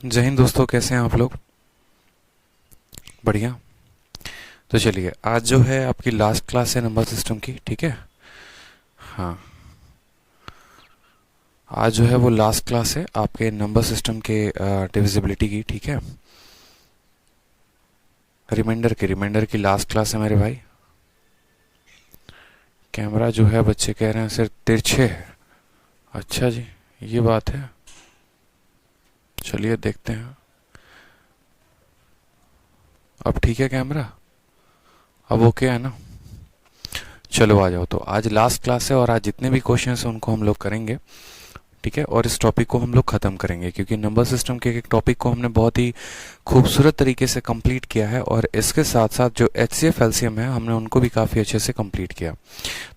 जय हिंद दोस्तों, कैसे हैं आप लोग। बढ़िया। तो चलिए, आज जो है आपकी लास्ट क्लास है नंबर सिस्टम की, ठीक है। हाँ, आज जो है वो लास्ट क्लास है आपके नंबर सिस्टम के डिविजिबिलिटी की, ठीक है। रिमाइंडर की लास्ट क्लास है मेरे भाई। कैमरा जो है बच्चे कह रहे हैं सिर्फ तिरछे है। अच्छा जी, ये बात है। चलिए देखते हैं। अब ठीक है कैमरा, अब ओके है ना। चलो आ जाओ। तो आज लास्ट क्लास है और आज जितने भी क्वेश्चन हैं उनको हम लोग करेंगे, ठीक है। और इस टॉपिक को हम लोग खत्म करेंगे क्योंकि नंबर सिस्टम के एक टॉपिक को हमने बहुत ही खूबसूरत तरीके से कंप्लीट किया है और इसके साथ साथ जो एचसीएफ एलसीएम है हमने उनको भी काफ़ी अच्छे से कंप्लीट किया।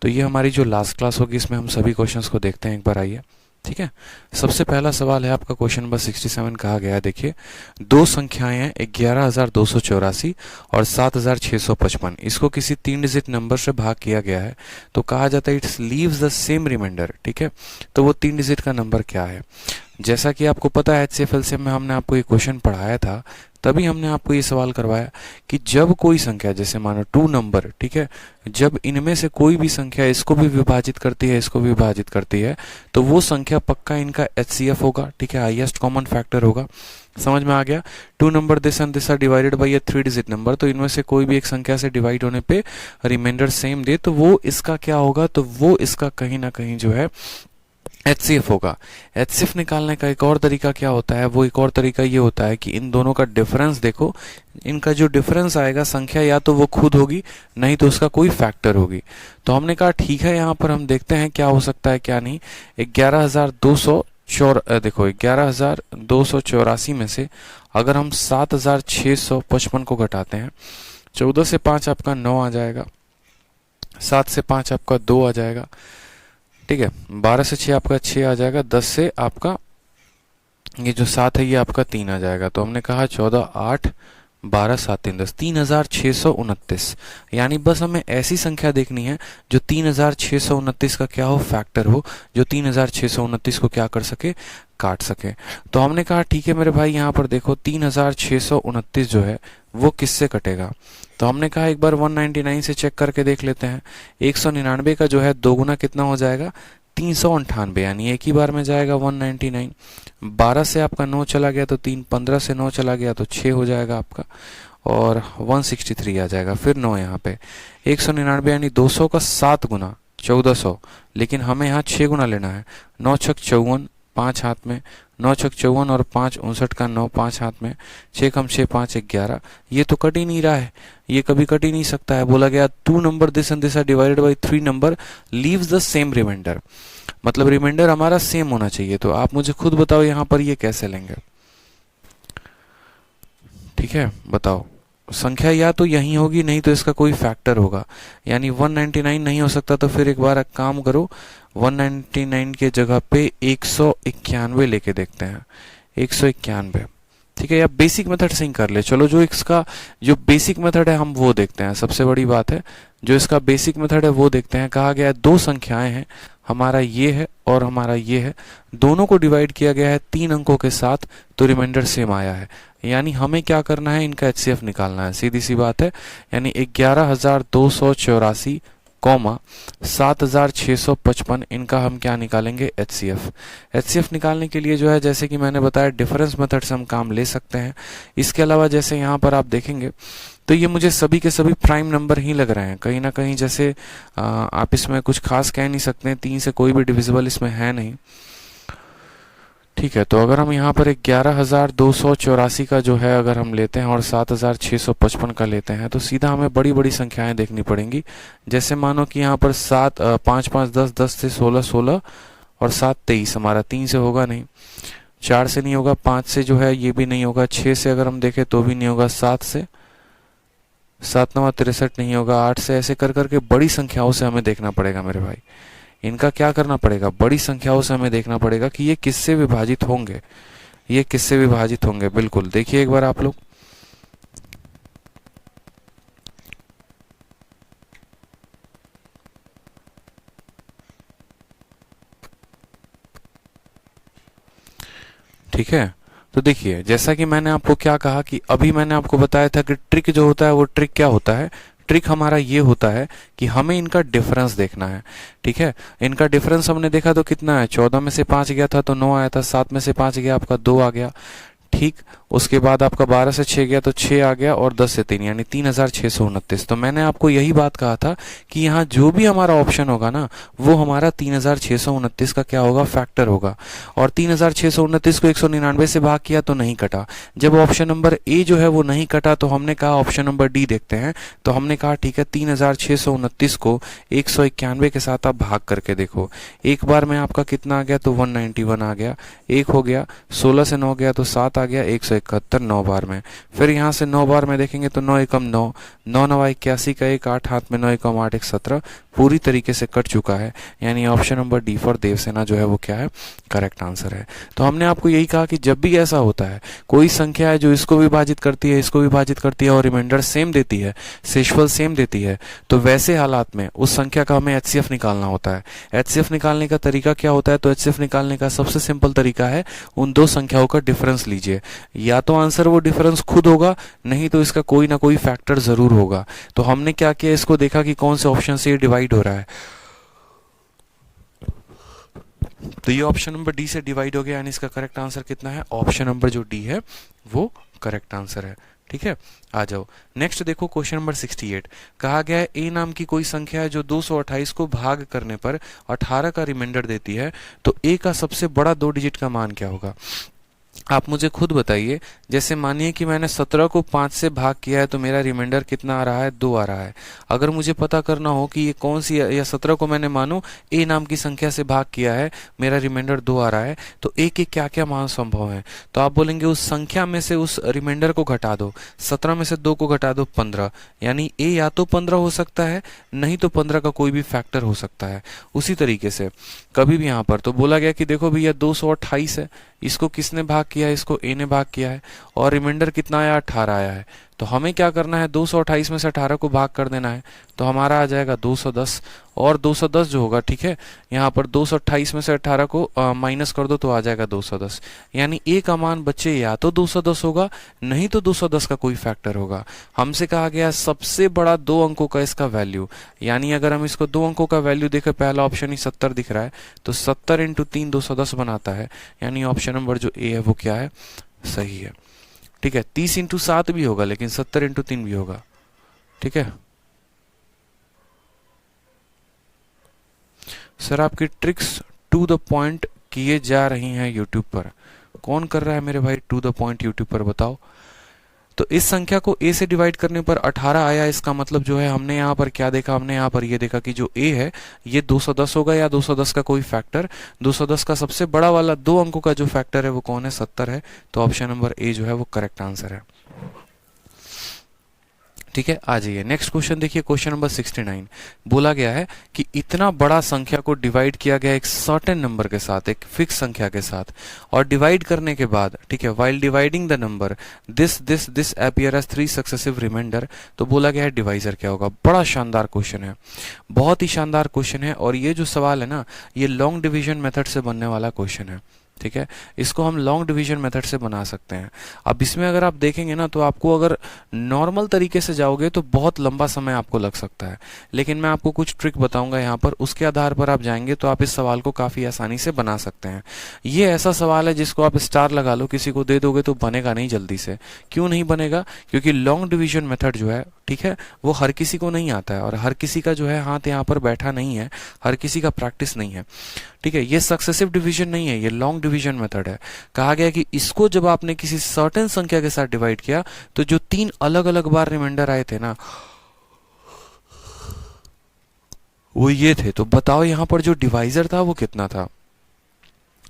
तो ये हमारी जो लास्ट क्लास होगी इसमें हम सभी क्वेश्चंस को देखते हैं, एक बार आइए, ठीक है। सबसे पहला सवाल है आपका क्वेश्चन नंबर 67। कहा गया है, देखिए, दो संख्याएं हैं 11,284 और 7,655। इसको किसी 3 डिजिट नंबर से भाग किया गया है तो कहा जाता है it's leaves the same reminder, ठीक है। तो वो 3 डिजिट का नंबर क्या है। जैसा कि आपको पता है एचसीएफएलसीएम में हमने आपको ये क्वेश्चन पढ़ाया था, तभी हमने आपको ये सवाल करवाया कि जब कोई संख्या, जैसे मानो 2 नंबर, ठीक है, जब इनमें से कोई भी संख्या इसको भी विभाजित करती है, इसको भी विभाजित करती है, तो वो संख्या पक्का इनका एचसीएफ होगा, ठीक है, हाईएस्ट कॉमन फैक्टर होगा। समझ में आ गया। 2 number this and this are divided by a 3 digit number, तो इनमें से कोई भी एक संख्या से डिवाइड होने पे रिमाइंडर सेम दे तो वो इसका क्या होगा, तो वो इसका कहीं ना कहीं जो है एचसीएफ होगा। एचसीएफ निकालने का एक और तरीका क्या होता है, वो एक और तरीका ये होता है कि इन दोनों का डिफरेंस देखो, इनका जो डिफरेंस आएगा संख्या या तो वो खुद होगी, नहीं तो उसका कोई फैक्टर होगी। तो हमने कहा ठीक है, यहाँ पर हम देखते हैं क्या हो सकता है क्या नहीं। 11,284 में से अगर हम 7,655 को घटाते हैं, 14 से 5 आपका 9 आ जाएगा, 7 से 5 आपका 2 आ जाएगा, ठीक है, 12 से 6 आपका 6 आ जाएगा, 10 से आपका ये जो 7 है ये आपका 3 आ जाएगा। तो हमने कहा 14, 8, 12, 7, 3, 10, 3,629। यानी बस हमें ऐसी संख्या देखनी है जो 3,629 का क्या हो, फैक्टर हो, जो 3,629 को क्या कर सके, काट सके। तो हमने कहा ठीक है मेरे भाई, यहाँ पर देखो 3,629 जो है वो किससे कटेगा। तो हमने कहा एक बार 199 से चेक करके देख लेते हैं। 199 का जो है दोगुना कितना हो जाएगा, 398, यानी एक ही बार में जाएगा 199। 12 से आपका 9 चला गया तो 3, 15 से 9 चला गया तो 6 हो जाएगा आपका, और 163 आ जाएगा, फिर 9 यहाँ पे। 199 यानी 200 का 7 गुना 1400, लेकिन हमें यहाँ 6 गुना लेना है। 9 छक 54, 5 हाथ में, 9 छक 54 और 5 59 का 9, 5 हाथ में, 6 कम 6 5 11। ये तो कट ही नहीं रहा है, ये कभी कट ही नहीं सकता है। बोला गया 2 number this and this are divided by 3 number leaves the same reminder, मतलब रिमाइंडर हमारा सेम होना चाहिए। तो आप मुझे खुद बताओ यहाँ पर ये कैसे लेंगे, ठीक है, बताओ। संख्या या तो यही होगी, नहीं तो इसका कोई फैक्टर होगा, यानी 199 नहीं हो सकता। तो फिर एक बार एक काम करो, 199 के जगह पे 191 लेके देखते हैं, 191, ठीक है। या बेसिक मेथड से ही कर ले, चलो जो इसका जो बेसिक मेथड है हम वो देखते हैं, सबसे बड़ी बात है जो इसका बेसिक मेथड है वो देखते हैं। कहा गया है दो संख्याएं हैं, हमारा ये है और हमारा ये है, दोनों को डिवाइड किया गया है 3 अंकों के साथ, तो रिमाइंडर सेम आया है। यानी हमें क्या करना है, इनका एचसीएफ निकालना है, सीधी सी बात है। यानी 11,284 कॉमा 7,655, इनका हम क्या निकालेंगे, एचसीएफ। एचसीएफ निकालने के लिए जो है, जैसे कि मैंने बताया, डिफरेंस मेथड से हम काम ले सकते हैं। इसके अलावा जैसे यहाँ पर आप देखेंगे तो ये मुझे सभी के सभी प्राइम नंबर ही लग रहे हैं कहीं ना कहीं। जैसे आप इसमें कुछ खास कह नहीं सकते, 3 से कोई भी डिविजिबल इसमें है नहीं, ठीक है। तो अगर हम यहाँ पर 11,284 का जो है अगर हम लेते हैं और 7,655 का लेते हैं, तो सीधा हमें बड़ी बड़ी संख्याएं देखनी पड़ेंगी। जैसे मानो कि यहाँ पर 7, 5 5 10, 10 से 16 16 और 7 23, हमारा 3 से होगा नहीं, 4 से नहीं होगा, 5 से जो है ये भी नहीं होगा, 6 से अगर हम देखें तो भी नहीं होगा, 7 से 7 9 63 नहीं होगा, 8 से, ऐसे कर करके बड़ी संख्याओं से हमें देखना पड़ेगा मेरे भाई। इनका क्या करना पड़ेगा, बड़ी संख्याओं से हमें देखना पड़ेगा कि ये किससे विभाजित होंगे, ये किससे विभाजित होंगे। बिल्कुल देखिए एक बार आप लोग, ठीक है। तो देखिए, जैसा कि मैंने आपको क्या कहा कि अभी मैंने आपको बताया था कि ट्रिक जो होता है वो ट्रिक क्या होता है, ट्रिक हमारा ये होता है कि हमें इनका डिफरेंस देखना है। ठीक है, इनका डिफरेंस हमने देखा तो कितना है, 14 में से 5 गया था तो 9 आया था, 7 में से 5 गया आपका 2 आ गया। ठीक, उसके बाद आपका 12 से 6 गया तो 6 आ गया, और 10 से 3 यानी 3629। तो मैंने आपको यही बात कहा था कि यहाँ जो भी हमारा ऑप्शन होगा ना वो हमारा 3629 का क्या होगा, फैक्टर होगा। और 3629 को 199 से भाग किया तो नहीं कटा। जब ऑप्शन नंबर ए जो है वो नहीं कटा तो हमने कहा ऑप्शन नंबर डी देखते हैं। तो हमने कहा ठीक है, 3629 को 191 के साथ आप भाग करके देखो। एक बार में आपका कितना आ गया, तो 191 आ गया। एक हो गया, 16 से 9 गया तो 7 आ गया, 171 9 बार में। फिर यहाँ से 9 बार में देखेंगे तो 9 एकम 9, 9 9 81 का 1, 8 हाथ में 9 एकम 8, 1 17 पूरी तरीके से कट चुका है। यानी option number D for Devsena जो है वो क्या है, करेक्ट आंसर है। तो हमने आपको यही कहा कि जब भी ऐसा होता है, कोई संख्या है जो इसको विभाजित करती है, इसको विभाजित करती है और रिमाइंडर सेम देती है, शेषफल सेम देती है, तो वैसे हालात में उस संख्या का हमें एचसीएफ निकालना होता है। एचसीएफ निकालने का तरीका क्या होता है, तो एचसीएफ निकालने का सबसे सिंपल तरीका है उन दो संख्याओं का डिफरेंस लीजिए। या तो आंसर वो डिफरेंस खुद होगा, नहीं तो इसका कोई ना कोई फैक्टर जरूर होगा। तो हमने क्या किया, इसको देखा कि कौन से ऑप्शन से ये डिवाइड हो रहा है। तो ये ऑप्शन नंबर डी से डिवाइड हो गया, यानी इसका करेक्ट आंसर कितना है, ऑप्शन नंबर जो डी है वो करेक्ट आंसर है। ठीक है, आ जाओ नेक्स्ट देखो क्वेश्चन नंबर 68। कहा गया है ए नाम की कोई संख्या है जो 228 को भाग करने पर 18 का रिमाइंडर देती है, तो ए का सबसे बड़ा 2 डिजिट का मान क्या होगा। आप मुझे खुद बताइए, जैसे मानिए कि मैंने 17 को 5 से भाग किया है तो मेरा रिमाइंडर कितना आ रहा है, 2 आ रहा है। अगर मुझे पता करना हो कि ये कौन सी, या 17 को मैंने मानो ए नाम की संख्या से भाग किया है, मेरा रिमाइंडर 2 आ रहा है, तो ए के क्या क्या मान संभव है। तो आप बोलेंगे उस संख्या में से उस रिमाइंडर को घटा दो, 17 में से 2 को घटा दो 15, यानी ए या तो 15 हो सकता है, नहीं तो 15 का कोई भी फैक्टर हो सकता है। उसी तरीके से कभी भी यहाँ पर तो बोला गया कि देखो भैया 228 है, इसको किसने भाग किया है, इसको ए ने भाग किया है, और रिमाइंडर कितना आया, 18 आया है। तो हमें क्या करना है, 228 में से 18 को भाग कर देना है, तो हमारा आ जाएगा 210। और 210 जो होगा, ठीक है, यहाँ पर 228 में से 18 को माइनस कर दो तो आ जाएगा 210। यानी ए का मान बच्चे या तो 210 होगा, नहीं तो 210 का कोई फैक्टर होगा। हमसे कहा गया सबसे बड़ा 2 अंकों का इसका वैल्यू, यानी अगर हम इसको 2 अंकों का वैल्यू देखें, पहला ऑप्शन ही 70 दिख रहा है, तो 70 इंटू 3 210 बनाता है, यानी ऑप्शन नंबर जो ए है वो क्या है, सही है। ठीक है, 30 इंटू 7 भी होगा, लेकिन 70 इंटू 3 भी होगा। ठीक है सर, आपकी ट्रिक्स टू द पॉइंट किए जा रही हैं यूट्यूब पर। कौन कर रहा है मेरे भाई टू द पॉइंट यूट्यूब पर, बताओ। तो इस संख्या को a से डिवाइड करने पर 18 आया, इसका मतलब जो है हमने यहाँ पर क्या देखा, हमने यहाँ पर ये देखा कि जो a है ये 210 होगा, या 210 का कोई फैक्टर। 210 का सबसे बड़ा वाला 2 अंकों का जो फैक्टर है वो कौन है, 70 है। तो ऑप्शन नंबर ए जो है वो करेक्ट आंसर है। ठीक है, आ जाइए नेक्स्ट क्वेश्चन देखिए, क्वेश्चन नंबर 69। बोला गया है कि इतना बड़ा संख्या को डिवाइड किया गया एक सर्टेन नंबर के साथ, एक फिक्स संख्या के साथ, और डिवाइड करने के बाद, ठीक है, while dividing the number this appear as 3 successive reminder. तो बोला गया है डिवाइजर क्या होगा। बड़ा शानदार क्वेश्चन है, बहुत ही शानदार क्वेश्चन है, और ये जो सवाल है ना, ये लॉन्ग डिवीजन मेथड से बनने वाला क्वेश्चन है। ठीक है, इसको हम लॉन्ग डिवीजन मेथड से बना सकते हैं। अब इसमें अगर आप देखेंगे ना, तो आपको अगर नॉर्मल तरीके से जाओगे तो बहुत लंबा समय आपको लग सकता है, लेकिन मैं आपको कुछ ट्रिक बताऊंगा यहाँ पर, उसके आधार पर आप जाएंगे तो आप इस सवाल को काफी आसानी से बना सकते हैं। ये ऐसा सवाल है जिसको आप स्टार लगा लो, किसी को दे दोगे तो बनेगा नहीं जल्दी से। क्यों नहीं बनेगा, क्योंकि लॉन्ग डिवीजन मेथड जो है, ठीक है, वो हर किसी को नहीं आता है, और हर किसी का जो है हाथ यहाँ पर बैठा नहीं है, हर किसी का प्रैक्टिस नहीं है। ठीक है, ये सक्सेसिव डिवीजन नहीं है, ये लॉन्ग डिवीजन मेथड है। कहा गया कि इसको जब आपने किसी सर्टेन संख्या के साथ डिवाइड किया, तो जो 3 अलग अलग बार रिमाइंडर आए थे ना, वो ये थे। तो बताओ यहाँ पर जो डिवाइजर था वो कितना था।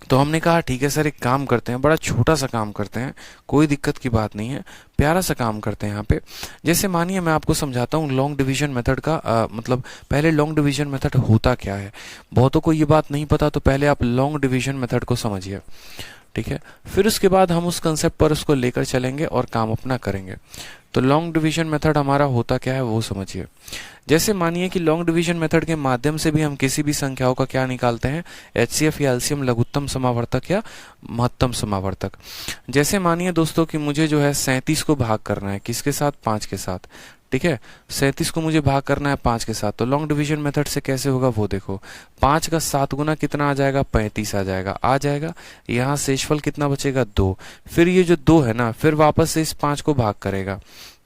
तो हमने कहा ठीक है सर, एक काम करते हैं, बड़ा छोटा सा काम करते हैं, कोई दिक्कत की बात नहीं है, प्यारा सा काम करते हैं यहाँ पे। जैसे मानिए मैं आपको समझाता हूँ लॉन्ग डिवीजन मेथड का मतलब पहले लॉन्ग डिवीजन मेथड होता क्या है। बहुतों को ये बात नहीं पता, तो पहले आप लॉन्ग डिवीजन मेथड को समझिए। ठीक है। फिर उसके बाद हम उस कंसेप्ट पर उसको लेकर चलेंगे और काम अपना करेंगे। तो लॉन्ग डिवीजन मेथड हमारा होता क्या है वो समझिए। जैसे मानिए कि लॉन्ग डिवीजन मेथड के माध्यम से भी हम किसी भी संख्याओं का क्या निकालते हैं, एचसीएफ या एलसीएम, लघुत्तम समावर्तक या महत्तम समावर्तक। जैसे मानिए दोस्तों कि मुझे जो है 37 को भाग करना है, किसके साथ, 5 के साथ, ठीक है। 37 को मुझे भाग करना है 5 के साथ, तो लॉन्ग डिवीजन मेथड से कैसे होगा वो देखो। 5 का 7 गुना कितना आ जाएगा, 35 आ जाएगा। यहाँ शेषफल कितना बचेगा, 2। फिर ये जो 2 है ना, फिर वापस से इस 5 को भाग करेगा,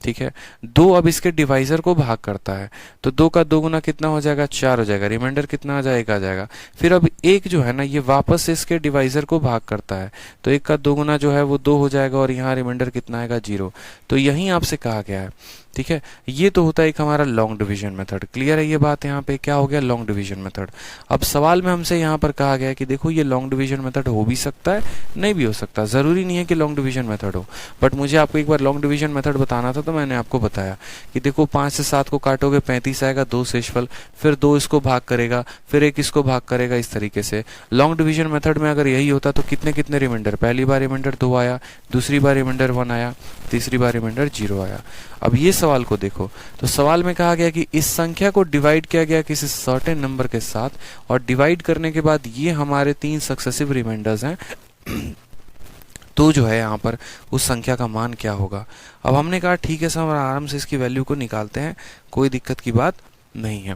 ठीक है। 2 अब इसके डिवाइजर को भाग करता है, तो 2 का 2 गुना कितना हो जाएगा, 4 हो जाएगा। रिमाइंडर कितना आ जाएगा, आ जाएगा। फिर अब 1 जो है ना, ये वापस से इसके डिवाइजर को भाग करता है, तो 1 का 2 गुना जो है वो 2 हो जाएगा, और यहाँ रिमाइंडर कितना आएगा, 0। तो यही आपसे कहा गया है, ठीक है। ये तो होता है एक हमारा लॉन्ग डिवीजन मेथड। क्लियर है ये बात, यहाँ पे क्या हो गया, लॉन्ग डिवीजन मेथड। अब सवाल में हमसे यहाँ पर कहा गया है कि देखो ये लॉन्ग डिवीजन मेथड हो भी सकता है, नहीं भी हो सकता, जरूरी नहीं है कि लॉन्ग डिवीजन मेथड हो। बट मुझे आपको एक बार लॉन्ग डिवीजन मेथड बताना था, तो मैंने आपको बताया कि देखो 5 से 7 को काटोगे 35 आएगा, 2 शेषफल, फिर 2 इसको भाग करेगा, फिर 1 इसको भाग करेगा, इस तरीके से। लॉन्ग डिवीजन मेथड में अगर यही होता तो कितने कितने रिमाइंडर, पहली बार रिमाइंडर 2 आया, दूसरी बार रिमाइंडर 1 आया, तीसरी बार रिमाइंडर 0 आया। अब ये सवाल को देखो, तो सवाल में कहा गया कि इस संख्या को डिवाइड किया गया किसी सर्टेन नंबर के साथ, और डिवाइड करने के बाद ये हमारे 3 सक्सेसिव रिमाइंडर्स हैं, तो जो है यहाँ पर उस संख्या का मान क्या होगा। अब हमने कहा ठीक है सर, आराम से इसकी वैल्यू को निकालते हैं, कोई दिक्कत की बात नहीं है।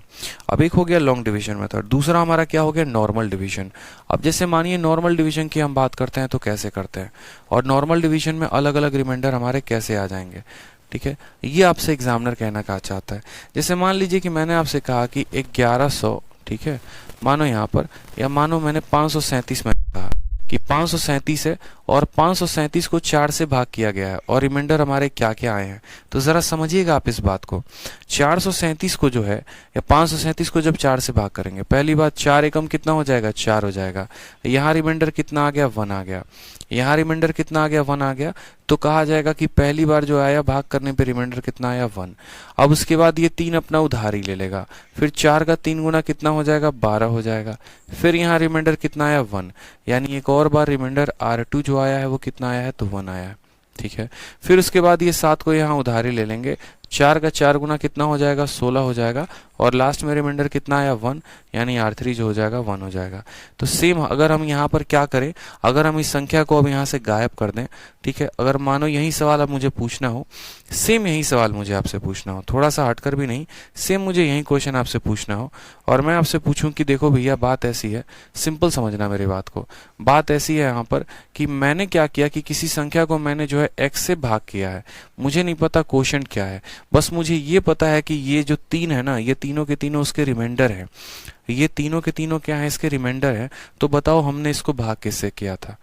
अब एक हो गया लॉन्ग डिवीजन मेथड, दूसरा हमारा क्या हो गया, नॉर्मल डिवीजन। अब जैसे मानिए नॉर्मल डिवीजन की हम बात करते हैं तो कैसे करते हैं, और नॉर्मल डिवीजन में अलग अलग रिमाइंडर हमारे कैसे आ जाएंगे, ठीक है। ये आपसे एग्जामिनर कहना का चाहता है। जैसे मान लीजिए कि मैंने आपसे कहा कि 1100, ठीक है, मानो यहाँ पर, या मानो मैंने 537 में कहा कि 537 है, और 537 को 4 से भाग किया गया है, और रिमाइंडर हमारे क्या क्या आए हैं, तो जरा समझिएगा आप इस बात को। 437 को जो है, या 537 को जब 4 से भाग करेंगे, पहली बात 4 एकम कितना हो जाएगा, 4 हो जाएगा। यहाँ रिमाइंडर कितना आ गया, 1 आ गया। यहाँ रिमाइंडर कितना आ गया, 1 आ गया। तो कहा जाएगा कि पहली बार जो आया भाग करने पे रिमाइंडर कितना आया, 1। अब उसके बाद ये 3 अपना उधारी ले लेगा, फिर 4 का 3 गुना कितना हो जाएगा, 12 हो जाएगा। फिर यहाँ रिमाइंडर कितना आया, 1, यानी एक और बार रिमाइंडर R2 जो आया है वो कितना आया है, तो 1 आया है, ठीक है। फिर उसके बाद ये 7 को यहाँ उधारी ले लेंगे, 4 का 4 गुना कितना हो जाएगा, 16 हो जाएगा, और लास्ट में रिमाइंडर कितना आया, 1, यानी R3 जो हो जाएगा 1 हो जाएगा। तो सेम अगर हम यहाँ पर क्या करें, अगर हम इस संख्या को अब यहाँ से गायब कर दें, ठीक है, अगर मानो यही सवाल अब मुझे पूछना हो, सेम यही सवाल मुझे आपसे पूछना हो, थोड़ा सा हटकर भी नहीं, सेम मुझे यही क्वेश्चन आपसे पूछना हो, और मैं आपसे पूछूं कि देखो भैया बात ऐसी है, सिंपल समझना मेरी बात को, बात ऐसी है यहाँ पर कि मैंने क्या किया कि किसी संख्या को मैंने जो है x से भाग किया है, मुझे नहीं पता क्वोशंट क्या है, बस मुझे ये पता है कि ये जो 3 है ना, ये तीनों के तीनों उसके रिमाइंडर है, ये तीनों के तीनों क्या है, इसके रिमाइंडर है। तो बताओ हमने इसको भाग किससे किया था,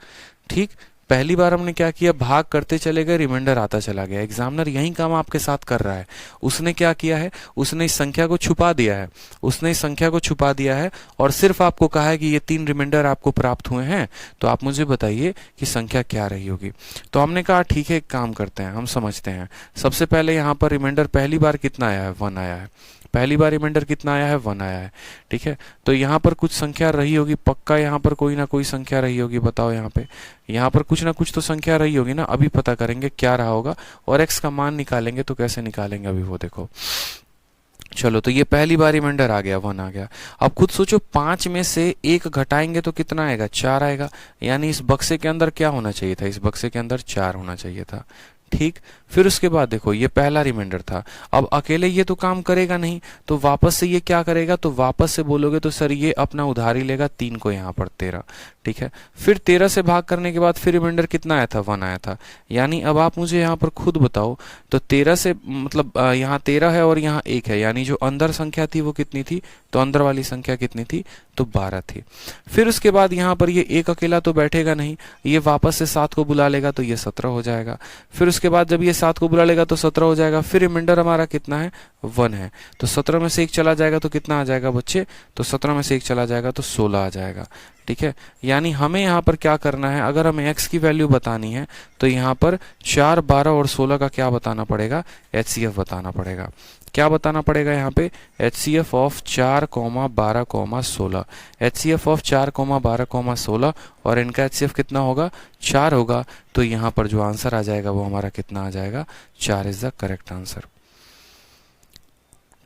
ठीक। पहली बार हमने क्या किया, भाग करते चले गए, रिमाइंडर आता चला गया। एग्जामिनर यही काम आपके साथ कर रहा है। उसने क्या किया है, उसने इस संख्या को छुपा दिया है, उसने इस संख्या को छुपा दिया है, और सिर्फ आपको कहा है कि ये 3 रिमाइंडर आपको प्राप्त हुए हैं, तो आप मुझे बताइए कि संख्या क्या रही होगी। तो हमने कहा ठीक है, एक काम करते हैं, हम समझते हैं। सबसे पहले यहाँ पर रिमाइंडर पहली बार कितना आया है, 1 आया है। पहली बार रिमाइंडर कितना आया है, 1 आया है, ठीक है। तो यहाँ पर कुछ संख्या रही होगी, पक्का यहाँ पर कोई ना कोई संख्या रही होगी, बताओ यहाँ पे, यहाँ पर कुछ ना कुछ तो संख्या रही होगी ना। अभी पता करेंगे क्या रहा होगा, और x का मान निकालेंगे। तो कैसे निकालेंगे अभी वो देखो। चलो, तो ये पहली बार रिमाइंडर आ गया, 1 आ गया। अब खुद सोचो, 5 में से 1 घटाएंगे तो कितना आएगा, 4 आएगा, यानी इस बक्से के अंदर क्या होना चाहिए था, इस बक्से के अंदर 4 होना चाहिए था, ठीक। फिर उसके बाद देखो, ये पहला रिमाइंडर था। अब अकेले ये तो काम करेगा नहीं, तो वापस से ये क्या करेगा, तो वापस से बोलोगे तो सर ये अपना उधारी लेगा 3 को, यहाँ पर 13, ठीक है। फिर 13 से भाग करने के बाद फिर रिमाइंडर कितना आया था, 1 आया था। यानी अब आप मुझे यहाँ पर खुद बताओ, तो 13 से मतलब यहाँ 13 है और यहाँ 1 है, यानी जो अंदर संख्या थी वो कितनी थी, तो अंदर वाली संख्या कितनी थी, तो 12 थी। फिर उसके बाद यहाँ पर ये 1 अकेला तो बैठेगा नहीं, ये वापस से 7 को बुला लेगा, तो ये 17 हो जाएगा। फिर उसके बाद जब ये 7 को बुला लेगा तो 17 हो जाएगा। फिर रिमाइंडर हमारा कितना है, 1 है, तो 17 में से 1 चला जाएगा तो कितना आ जाएगा बच्चे, तो 17 में से 1 चला जाएगा तो 16 आ जाएगा, ठीक है। यानी यानी हमें यहाँ पर क्या करना है, अगर हमें x की वैल्यू बतानी है तो यहाँ पर 4, 12 और 16 का क्या बताना पड़ेगा, HCF बताना पड़ेगा। क्या बताना पड़ेगा यहाँ पे, HCF ऑफ 4, 12, 16, HCF ऑफ 4, 12, 16 और इनका HCF कितना होगा, 4 होगा। तो यहाँ पर जो आंसर आ जाएगा वो हमारा कितना आ जाएगा, 4 इज द करेक्ट आंसर।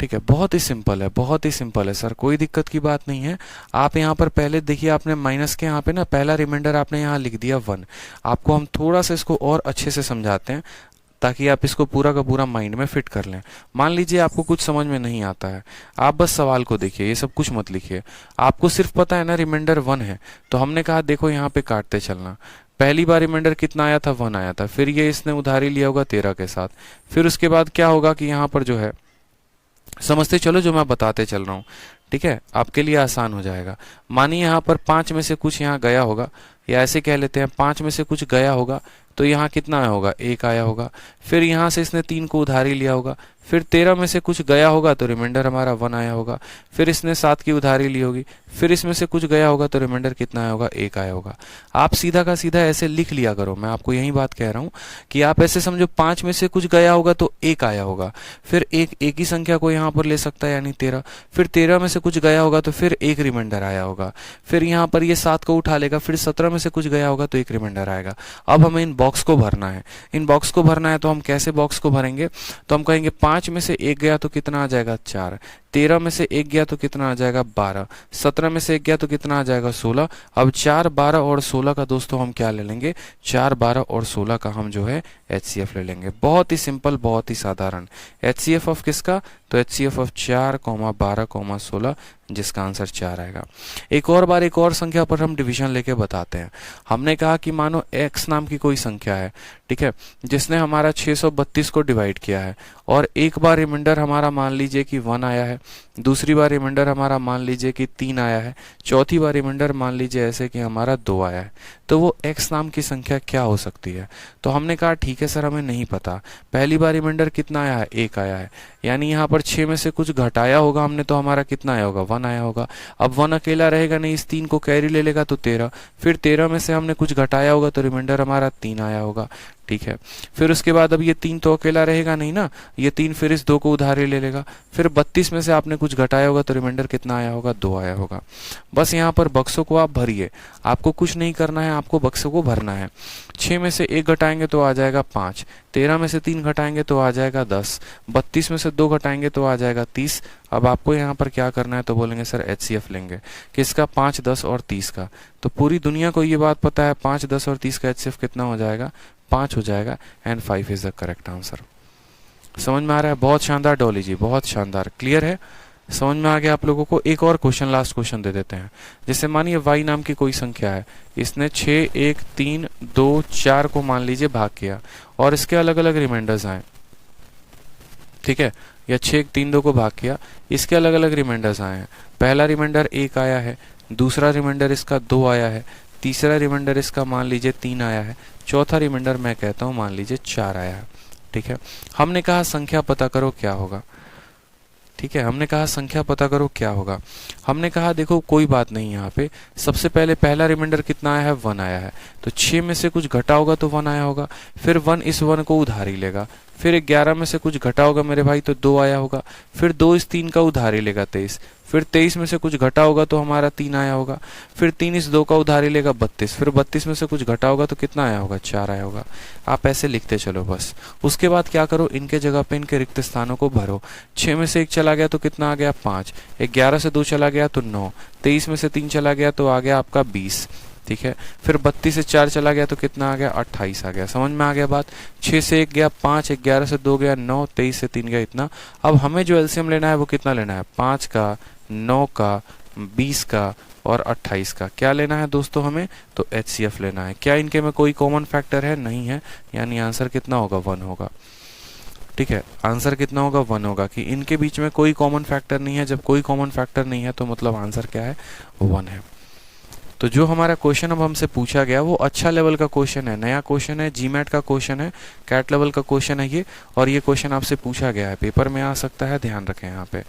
ठीक है, बहुत ही सिंपल है, बहुत ही सिंपल है सर, कोई दिक्कत की बात नहीं है। आप यहाँ पर पहले देखिए, आपने माइनस के यहाँ पे ना पहला रिमाइंडर आपने यहाँ लिख दिया 1। आपको हम थोड़ा सा इसको और अच्छे से समझाते हैं ताकि आप इसको पूरा का पूरा माइंड में फिट कर लें। मान लीजिए आपको कुछ समझ में नहीं आता है, आप बस सवाल को देखिए, ये सब कुछ मत लिखिए। आपको सिर्फ पता है ना रिमाइंडर 1 है, तो हमने कहा देखो यहाँ पे काटते चलना। पहली बार रिमाइंडर कितना आया था, 1 आया था। फिर ये इसने उधारी लिया होगा 13 के साथ। फिर उसके बाद क्या होगा कि यहाँ पर जो है, समझते चलो जो मैं बताते चल रहा हूँ, ठीक है, आपके लिए आसान हो जाएगा। मानिए यहाँ पर 5 में से कुछ यहाँ गया होगा, या ऐसे कह लेते हैं 5 में से कुछ गया होगा, तो यहाँ कितना आया होगा, 1 आया होगा। फिर यहाँ से इसने 3 को उधारी लिया होगा। फिर 13 में से कुछ गया होगा तो रिमाइंडर हमारा 1 आया होगा। फिर इसने 7 की उधारी ली होगी। फिर इसमें से कुछ गया होगा तो रिमाइंडर कितना आया होगा, 1 आया होगा। आप सीधा का सीधा ऐसे लिख लिया करो, मैं आपको यही बात कह रहा हूँ कि आप ऐसे समझो 5 में से कुछ गया होगा तो 1 आया होगा। फिर एक ही संख्या को यहाँ पर ले सकता है, यानी 13। फिर 13 में से कुछ गया होगा तो फिर 1 रिमाइंडर आया होगा। फिर यहाँ पर ये 7 को उठा लेगा। फिर 17 में से कुछ गया होगा तो 1 रिमाइंडर आएगा। अब हमें इन बॉक्स को भरना है। इन बॉक्स को भरना है तो हम कैसे बॉक्स को भरेंगे, तो हम कहेंगे 5 में से 1 गया तो कितना आ जाएगा, 4। 13 में से 1 गया तो कितना आ जाएगा, 12। 17 में से 1 गया तो कितना आ जाएगा, 16। अब 4, 12 और 16 का दोस्तों हम क्या ले लेंगे, 4, 12 और 16 का हम जो है HCF ले लेंगे। बहुत ही सिंपल, बहुत ही साधारण। HCF ऑफ किसका, तो HCF ऑफ 4, 12, 16, जिसका आंसर 4 आएगा। एक और बार एक और संख्या पर हम डिवीजन लेके बताते हैं। हमने कहा कि मानो x नाम की कोई संख्या है, ठीक है, जिसने हमारा 632 को डिवाइड किया है, और एक बार रिमाइंडर हमारा मान लीजिए कि 1 आया है, दूसरी बार रिमाइंडर हमारा मान लीजिए कि 3 आया है, चौथी बार रिमाइंडर मान लीजिए ऐसे कि हमारा 2 आया है। तो वो x नाम की संख्या क्या हो सकती है, तो हमने कहा ठीक है सर हमें नहीं पता। पहली बार रिमाइंडर कितना आया है, 1 आया है, यानी यहाँ पर 6 में से कुछ घटाया होगा हमने, तो हमारा कितना आया होगा, 1 आया होगा। अब 1 अकेला रहेगा नहीं, इस 3 को कैरी ले लेगा तो 13। फिर 13 में से हमने कुछ घटाया होगा तो रिमाइंडर हमारा 3 आया होगा, ठीक है। फिर उसके बाद अब ये 3 तो अकेला रहेगा नहीं ना, ये 3 फिर इस 2 को उधारी ले लेगा। फिर 32 में से आपने कुछ घटाया होगा तो रिमाइंडर कितना आया होगा, 2 आया होगा। बस यहाँ पर बक्सों को आप भरिए, आपको कुछ नहीं करना है, आपको बक्सों को भरना है। 6 में से 1 घटाएंगे तो आ जाएगा 5, 13 में से 3 घटाएंगे तो आ जाएगा 10, 32 में से 2 घटाएंगे तो आ जाएगा 30। अब आपको यहाँ पर क्या करना है, तो बोलेंगे सर HCF लेंगे किसका, 5, 10 और 30 का। तो पूरी दुनिया को ये बात पता है 5, 10 और 30 का HCF कितना हो जाएगा, 5 हो जाएगा, and 5 is the correct answer. समझ में आ रहा है, बहुत शानदार डॉली जी, बहुत शानदार, क्लियर है, समझ में आ गया आप लोगों को। एक और क्वेश्चन, लास्ट क्वेश्चन दे देते हैं। जैसे मानिए y नाम की कोई संख्या है, इसने 6, 1, 3, 2, 4 को मान लीजिए भाग किया, और इसके अलग अलग रिमाइंडर्स आए, ठीक है, या 6, 1, 3, 2 को भाग किया, इसके अलग अलग रिमाइंडर्स आए हैं। पहला रिमाइंडर 1 आया है, दूसरा रिमाइंडर इसका 2 आया है, तीसरा रिमाइंडर इसका मान लीजिए 3 आया है, चौथा रिमाइंडर मैं कहता हूँ मान लीजिए 4 आया है, ठीक है। हमने कहा संख्या पता करो क्या होगा, ठीक है, हमने कहा संख्या पता करो क्या होगा। हमने कहा देखो कोई बात नहीं, यहाँ पे सबसे पहले पहला रिमाइंडर कितना आया है, 1 आया है, तो 6 में से कुछ घटा होगा तो 1 आया होगा। फिर 1 इस 1 को उधारी लेगा। फिर 11 में से कुछ घटा होगा मेरे भाई तो 2 आया होगा। फिर 2 इस 3 का उधारी लेगा 23। फिर 23 में से कुछ घटा होगा तो हमारा 3 आया होगा। फिर 3 इस 2 का उधारी लेगा 32। फिर 32 में से कुछ घटा होगा तो कितना आया होगा, 4 आया होगा। आप ऐसे लिखते चलो बस। उसके बाद क्या करो, इनके जगह पे इनके रिक्त स्थानों को भरो। 6 में से 1 चला गया तो कितना आ गया, 5। 11 से 2 चला गया तो 9। 23 में से 3 चला गया तो आ गया आपका 20, ठीक है। फिर 32 से 4 चला गया तो कितना आ गया, 28 आ गया। समझ में आ गया बात। 6 से 1 गया 5, 11 से 2 गया 9, 23 से 3 गया इतना। अब हमें जो एलसीएम लेना है वो कितना लेना है, 5 का, 9 का, 20 का और 28 का। क्या लेना है दोस्तों हमें, तो HCF लेना है। क्या इनके में कोई कॉमन फैक्टर है, नहीं है, यानी आंसर कितना होगा, 1 होगा, ठीक है। आंसर कितना होगा, 1 होगा, कि इनके बीच में कोई कॉमन फैक्टर नहीं है। जब कोई कॉमन फैक्टर नहीं है तो मतलब आंसर क्या है, 1 है। तो जो हमारा क्वेश्चन अब हमसे पूछा गया वो अच्छा लेवल का क्वेश्चन है, नया क्वेश्चन है, जीमैट का क्वेश्चन है, कैट लेवल का क्वेश्चन है ये, और ये क्वेश्चन आपसे पूछा गया है, पेपर में आ सकता है, ध्यान रखें यहाँ पे,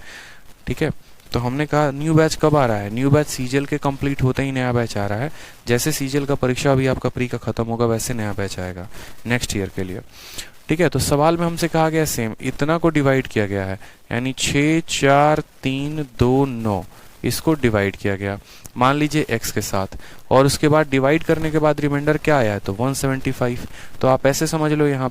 ठीक है। तो हमने कहा न्यू बैच कब आ रहा है, न्यू बैच सीजीएल के कंप्लीट होते ही नया बैच आ रहा है। जैसे सीजीएल का परीक्षा अभी आपका प्री का खत्म होगा वैसे नया बैच आएगा नेक्स्ट ईयर के लिए, ठीक है। तो सवाल में हमसे कहा गया सेम इतना को डिवाइड किया गया है, यानी 6 4 3 2 9 इसको डिवाइड किया गया मान लीजिए x के साथ, और उसके बाद डिवाइड करने के बाद रिमाइंडर क्या आया है तो 175। तो आप ऐसे समझ लो यहाँ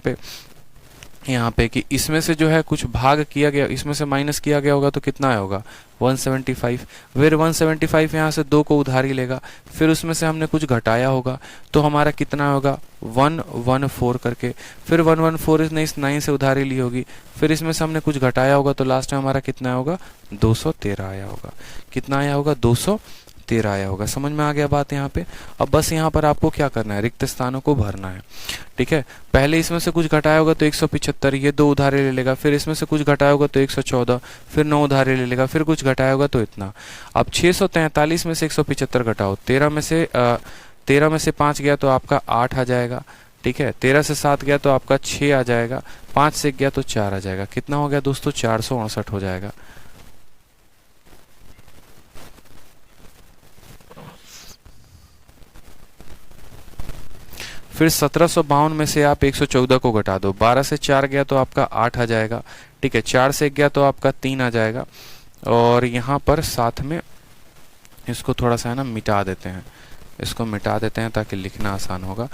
पे कि इसमें से जो है कुछ भाग किया गया, इसमें से माइनस किया गया होगा तो कितना आया होगा 175। फिर 175 यहाँ से 2 को उधारी लेगा, फिर उसमें से हमने कुछ घटाया होगा तो हमारा कितना होगा 114 करके, फिर 114 इसने इस 9 से उधारी ली होगी, फिर इसमें से हमने कुछ घटाया होगा तो लास्ट में हमारा कितना होगा 213 आया होगा। कितना आया होगा 213 आया होगा। समझ में आ गया बात यहाँ पे। अब बस यहाँ पर आपको क्या करना है, रिक्त स्थानों को भरना है, ठीक है। पहले इसमें से कुछ घटाया होगा तो 175, ये 2 उधारे ले लेगा, फिर इसमें से कुछ घटाया होगा तो 114, फिर 9 उधारे ले लेगा, फिर कुछ घटाया होगा तो इतना। अब 643 में से 175 घटाओ, 13 में से 5 गया तो आपका 8 आ जाएगा, ठीक है। 13 से 7 गया तो आपका 6 आ जाएगा, 5 से गया तो 4 आ जाएगा। कितना हो गया दोस्तों 468 हो जाएगा। फिर 1752 में से आप 114 को घटा दो, 12 से 4 गया तो आपका 8 आ जाएगा, ठीक है। 4 से गया तो आपका 3 आ जाएगा, और यहाँ पर साथ में इसको थोड़ा सा है ना मिटा देते हैं, इसको मिटा देते हैं ताकि लिखना आसान होगा।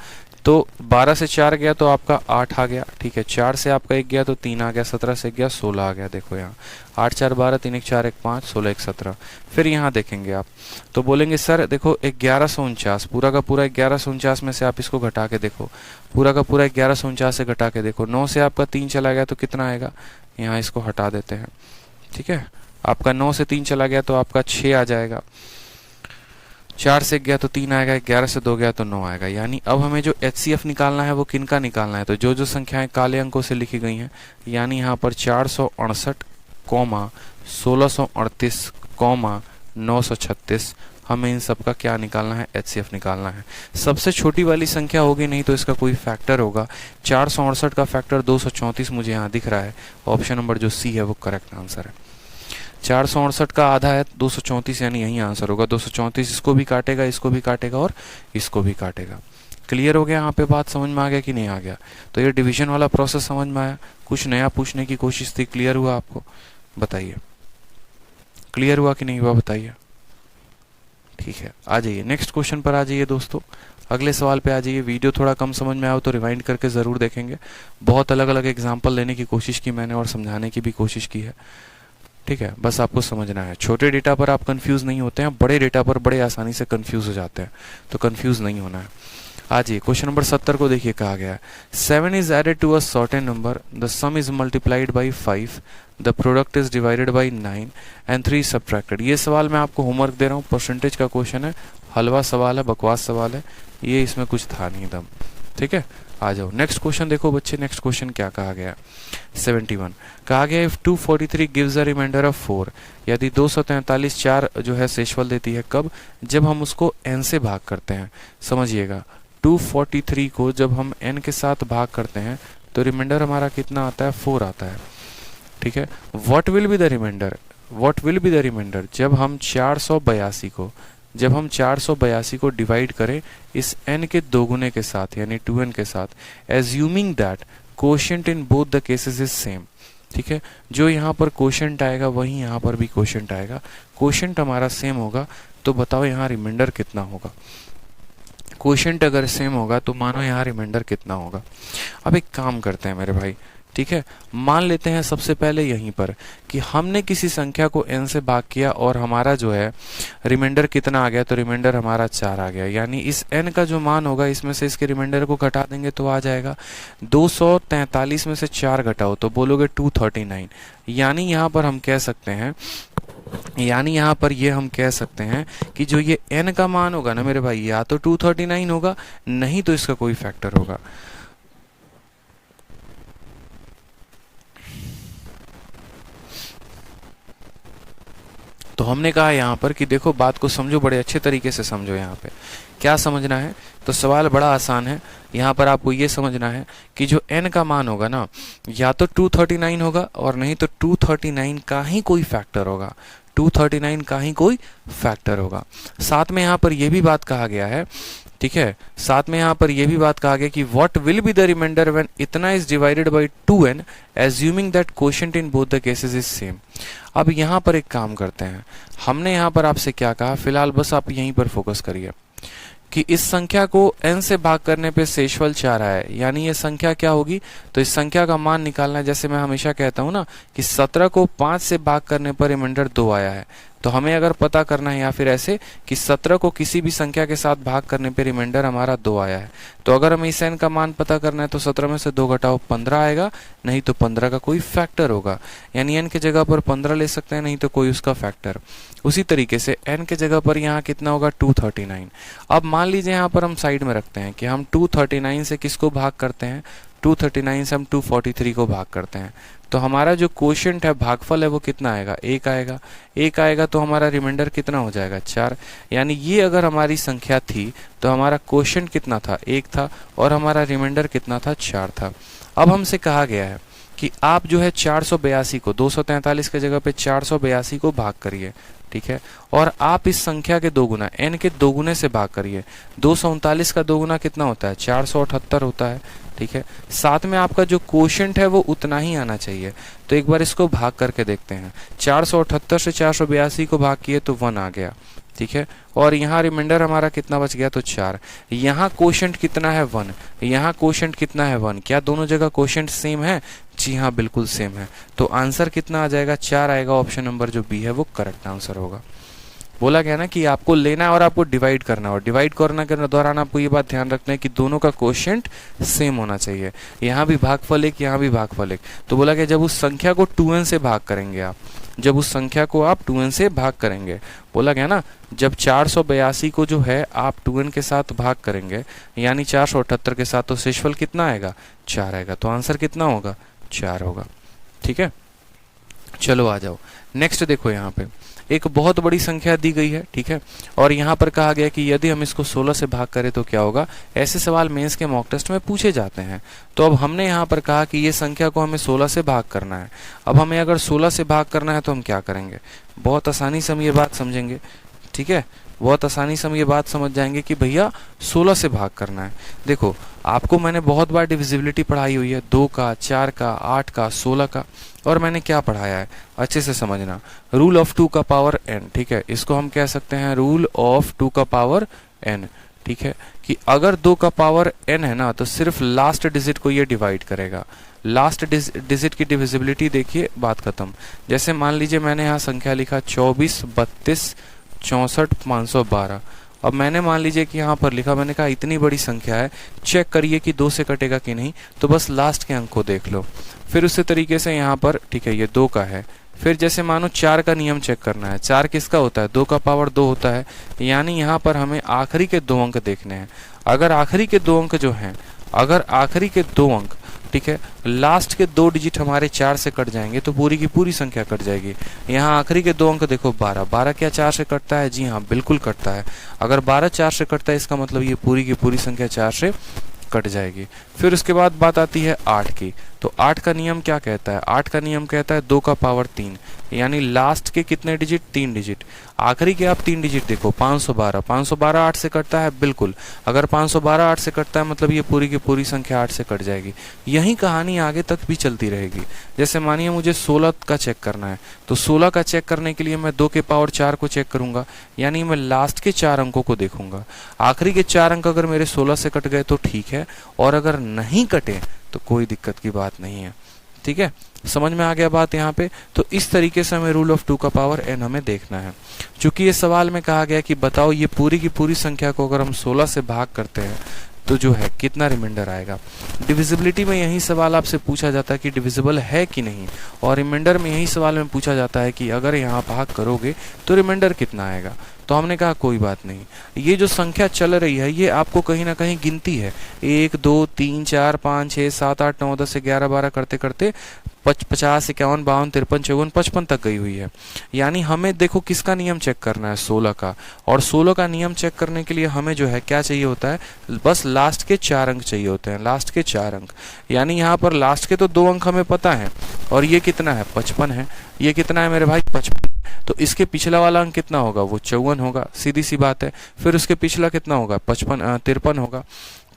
तो 12 से 4 गया तो आपका 8 आ गया, ठीक है। 4 से आपका 1 गया तो 3 आ गया, 17 से गया 16 आ गया। देखो यहाँ 8 4 12, 3 1 4 1 5, 16 1 17। फिर यहाँ देखेंगे आप तो बोलेंगे सर देखो 1149, पूरा का पूरा 1149 में से आप इसको घटा के देखो, पूरा का पूरा 1149 से घटा के देखो। 9 से आपका 3 चला गया तो कितना आएगा, यहाँ इसको हटा देते हैं, ठीक है। आपका 9 से 3 चला गया तो आपका 6 आ जाएगा, 4 से गया तो 3 आएगा, 11 से 2 गया तो 9 आएगा। यानी अब हमें जो HCF निकालना है वो किनका निकालना है, तो जो जो संख्याएं काले अंकों से लिखी गई हैं, यानी यहाँ पर 468, 1638, 936, हमें इन सब का क्या निकालना है, HCF निकालना है। सबसे छोटी वाली संख्या होगी, नहीं तो इसका कोई फैक्टर होगा। 468 का फैक्टर 234 मुझे यहाँ दिख रहा है, ऑप्शन नंबर जो सी है वो करेक्ट आंसर है। 468 का आधा है 234, यानी यही आंसर होगा। 234 इसको भी काटेगा, इसको भी काटेगा और इसको भी काटेगा। क्लियर हो गया यहाँ पे बात, समझ में आ गया कि नहीं आ गया। तो ये डिवीजन वाला प्रोसेस समझ में आया, कुछ नया पूछने की कोशिश थी, क्लियर हुआ आपको, बताइए क्लियर हुआ कि नहीं हुआ, बताइए। ठीक है, आ जाइए नेक्स्ट क्वेश्चन पर आ जाइए दोस्तों, अगले सवाल पे आ जाइए। वीडियो थोड़ा कम समझ में आया तो रिवाइंड करके ज़रूर देखेंगे। बहुत अलग अलग एग्जाम्पल लेने की कोशिश की मैंने और समझाने की भी कोशिश की है, ठीक है। बस आपको समझना है, छोटे डेटा पर आप कंफ्यूज नहीं होते हैं, बड़े डेटा पर बड़े आसानी से कंफ्यूज हो जाते हैं, तो कंफ्यूज नहीं होना है। आइए क्वेश्चन नंबर 70 को देखिए, कहा गया है 7 is added to a certain number, the sum is multiplied by 5, the product is divided by 9 and 3 subtracted. ये सवाल मैं आपको होमवर्क दे रहा हूँ, परसेंटेज का क्वेश्चन है, हलवा सवाल है, बकवास सवाल है, ये इसमें कुछ था नहीं दम, ठीक है। आ जाओ नेक्स्ट क्वेश्चन देखो बच्चे, नेक्स्ट क्वेश्चन क्या कहा गया 71 कहा गया if 243 gives a reminder of 4, यदि 243 4 जो है शेषफल देती है, कब, जब हम उसको n से भाग करते हैं। समझिएगा 243 को जब हम n के साथ भाग करते हैं तो रिमाइंडर हमारा कितना आता है, 4 आता है, ठीक है। What will be the reminder, what will be the reminder जब हम 482 को डिवाइड करें इस n के दोगुने के साथ यानी 2n के साथ, assuming that quotient in both the cases is same, ठीक है। जो यहाँ पर कोशेंट आएगा वही यहाँ पर भी कोशेंट आएगा, कोशेंट हमारा सेम होगा, तो बताओ यहाँ रिमाइंडर कितना होगा। कोशेंट अगर सेम होगा तो मानो यहाँ रिमाइंडर कितना होगा। अब एक काम करते हैं मेरे भाई, ठीक है, मान लेते हैं सबसे पहले यहीं पर कि हमने किसी संख्या को n से भाग किया और हमारा जो है रिमाइंडर कितना आ गया, तो रिमाइंडर हमारा 4 आ गया। यानी इस n का जो मान होगा इसमें से इसके रिमाइंडर को घटा देंगे तो आ जाएगा 243 में से 4 घटाओ तो बोलोगे 239। यानी यहाँ पर हम कह सकते हैं, यानी यहाँ पर ये हम कह सकते हैं कि जो ये n का मान होगा ना मेरे भाई, या तो 239 होगा, नहीं तो इसका कोई फैक्टर होगा। तो हमने कहा यहाँ पर कि देखो बात को समझो, बड़े अच्छे तरीके से समझो। यहाँ पे क्या समझना है, तो सवाल बड़ा आसान है। यहाँ पर आपको ये समझना है कि जो n का मान होगा ना, या तो 239 होगा और नहीं तो 239 का ही कोई फैक्टर होगा। 239 का ही कोई फैक्टर होगा। साथ में यहाँ पर यह भी बात कहा गया है, ठीक है, साथ में यहाँ पर यह भी बात कहा गया कि what will be the reminder when इतना is divided by 2n assuming that quotient in both the cases is same. अब यहाँ पर एक काम करते हैं, हमने यहाँ पर आपसे क्या कहा, फिलहाल बस आप यहीं पर फोकस करिए कि इस संख्या को n से भाग करने पे शेषफल 4 आया है, यानी ये संख्या क्या होगी, तो इस संख्या का मान निकालना है। जैसे मैं हमेशा कहता हूं ना कि 17 को 5 से भाग करने पर रिमाइंडर 2 आया है, तो हमें अगर पता करना है, या फिर ऐसे कि 17 को किसी भी संख्या के साथ भाग करने पर रिमाइंडर हमारा 2 आया है, तो अगर हमें इस n का मान पता करना है तो 17 में से 2 घटाओ 15 आएगा, नहीं तो 15 का कोई फैक्टर होगा, यानी n के जगह पर 15 ले सकते हैं, नहीं तो कोई उसका फैक्टर। उसी तरीके से n के जगह पर यहाँ कितना होगा 239। अब मान लीजिए यहाँ पर हम साइड में रखते हैं कि हम 239 से किसको भाग करते हैं, 239 से हम 243 को भाग करते हैं, तो हमारा जो क्वोशंट है, भागफल है, वो कितना आएगा, 1 आएगा। 1 आएगा तो हमारा रिमाइंडर कितना हो जाएगा 4, यानी ये अगर हमारी संख्या थी तो हमारा क्वोशंट कितना था, 1 था, और हमारा रिमाइंडर कितना था, 4 था। अब हमसे कहा गया है कि आप जो है 482 को 243 के जगह पे 482 को भाग करिए, ठीक है, और आप इस संख्या के 2 गुना n के 2 गुने से भाग करिए। 239 का 2 गुना कितना होता है, 478 होता है, ठीक है। साथ में आपका जो क्वोशंट है वो उतना ही आना चाहिए, तो एक बार इसको भाग करके देखते हैं। 478 से 482 को भाग किए तो 1 आ गया, ठीक है, और यहाँ रिमाइंडर हमारा कितना बच गया, तो 4। यहाँ क्वोशंट कितना है, 1, यहाँ क्वोशंट कितना है, 1। क्या दोनों जगह क्वोशंट सेम है, जी हाँ बिल्कुल सेम है, तो आंसर कितना आ जाएगा, 4 आएगा। ऑप्शन नंबर जो बी है वो करेक्ट आंसर होगा। बोला गया ना कि आपको लेना है और आपको डिवाइड करना है, और डिवाइड करने के दौरान आपको ये बात ध्यान रखना है कि दोनों का क्वोशंट सेम होना चाहिए। यहाँ भी भागफल 1, यहाँ भी भागफल 1। तो बोला गया जब उस संख्या को 2n से भाग करेंगे आप, जब उस संख्या को आप 2n से भाग करेंगे, बोला गया ना जब 482 को जो है आप 2n के साथ भाग करेंगे, यानी 478 के साथ, तो शेषफल कितना आएगा, 4 आएगा। तो आंसर कितना होगा, 4 होगा, ठीक है। चलो आ जाओ नेक्स्ट, देखो यहाँ पे एक बहुत बड़ी संख्या दी गई है, ठीक है, और यहाँ पर कहा गया कि यदि हम इसको 16 से भाग करें तो क्या होगा। ऐसे सवाल मेंस के मॉक टेस्ट में पूछे जाते हैं। तो अब हमने यहाँ पर कहा कि ये संख्या को हमें 16 से भाग करना है। अब हमें अगर 16 से भाग करना है तो हम क्या करेंगे, बहुत आसानी से हम ये बात समझेंगे, ठीक है, बहुत आसानी से हम ये बात समझ जाएंगे कि भैया 16 से भाग करना है। देखो आपको मैंने बहुत बार डिविजिबिलिटी पढ़ाई हुई है, 2 का, 4 का, 8 का, 16 का, और मैंने क्या पढ़ाया है अच्छे से समझना, रूल ऑफ 2 का पावर n, ठीक है, इसको हम कह सकते हैं रूल ऑफ 2 का पावर n, ठीक है, कि अगर 2 का पावर n है ना तो सिर्फ लास्ट डिजिट को ये डिवाइड करेगा। लास्ट डिजिट की डिविजिबिलिटी देखिए, बात खत्म। जैसे मान लीजिए मैंने यहाँ संख्या लिखा 24, 32, 64, 512। अब मैंने मान लीजिए कि यहाँ पर लिखा, मैंने कहा इतनी बड़ी संख्या है, चेक करिए कि 2 से कटेगा कि नहीं, तो बस लास्ट के अंक को देख लो। फिर उसी तरीके से यहाँ पर, ठीक है, ये 2 का है। फिर जैसे मानो 4 का नियम चेक करना है, 4 किसका होता है, 2 का पावर 2 होता है, यानी यहाँ पर हमें आखिरी के 2 अंक देखने हैं। अगर आखिरी के 2 अंक जो हैं, अगर आखिरी के 2 अंक, ठीक है, लास्ट के 2 डिजिट हमारे 4 से कट जाएंगे तो पूरी की पूरी संख्या कट जाएगी। यहाँ आखिरी के 2 अंक देखो 12, 12 क्या 4 से कटता है, जी हाँ बिल्कुल कटता है। अगर 12 4 से कटता है इसका मतलब ये पूरी की पूरी संख्या 4 से कट जाएगी। फिर उसके बाद बात आती है 8 की, तो 8 का नियम क्या कहता है, 8 का नियम कहता है 2 का पावर 3, यानी लास्ट के कितने डिजिट, 3 डिजिट, आखिरी के आप 3 डिजिट देखो, 512, 512 8 से कटता है, बिल्कुल। अगर 512 8 से कटता है मतलब ये पूरी की पूरी संख्या 8 से कट जाएगी। यही कहानी आगे तक भी चलती रहेगी। जैसे मानिए मुझे 16 का चेक करना है, तो 16 का चेक करने के लिए मैं 2 के पावर 4 को चेक करूंगा, यानी मैं लास्ट के 4 अंकों को देखूंगा। आखिरी के 4 अंक अगर मेरे 16 से कट गए तो ठीक है, और अगर नहीं कटे तो कोई दिक्कत की बात नहीं है, ठीक है। समझ में आ गया बात यहाँ पे। तो इस तरीके से हमें रूल ऑफ 2 का पावर n हमें देखना है। चूंकि ये सवाल में कहा गया कि बताओ ये पूरी की पूरी संख्या को अगर हम 16 से भाग करते हैं तो जो है कितना रिमाइंडर आएगा। डिविजिबिलिटी में यही सवाल आपसे पूछा जाता है कि डिविजिबल है कि नहीं, और रिमाइंडर में यही सवाल में पूछा जाता है कि अगर यहाँ भाग करोगे तो रिमाइंडर कितना आएगा। तो हमने कहा कोई बात नहीं, ये जो संख्या चल रही है ये आपको कहीं ना कहीं गिनती है, 1 2 3 4 5 6 7 8 9 10 11 12 करते करते 50 51 52 53 54 55 तक गई हुई है। यानी हमें देखो किसका नियम चेक करना है, 16 का, और 16 का नियम चेक करने के लिए हमें जो है क्या चाहिए होता है, बस लास्ट के 4 अंक चाहिए होते हैं, लास्ट के 4 अंक। यानी यहाँ पर लास्ट के तो 2 अंक हमें पता है, और ये कितना है 55 है, ये कितना है मेरे भाई 55। तो इसके पिछला वाला अंक कितना होगा, वो 54 होगा, सीधी सी बात है। फिर उसके पिछला कितना होगा, 53 होगा।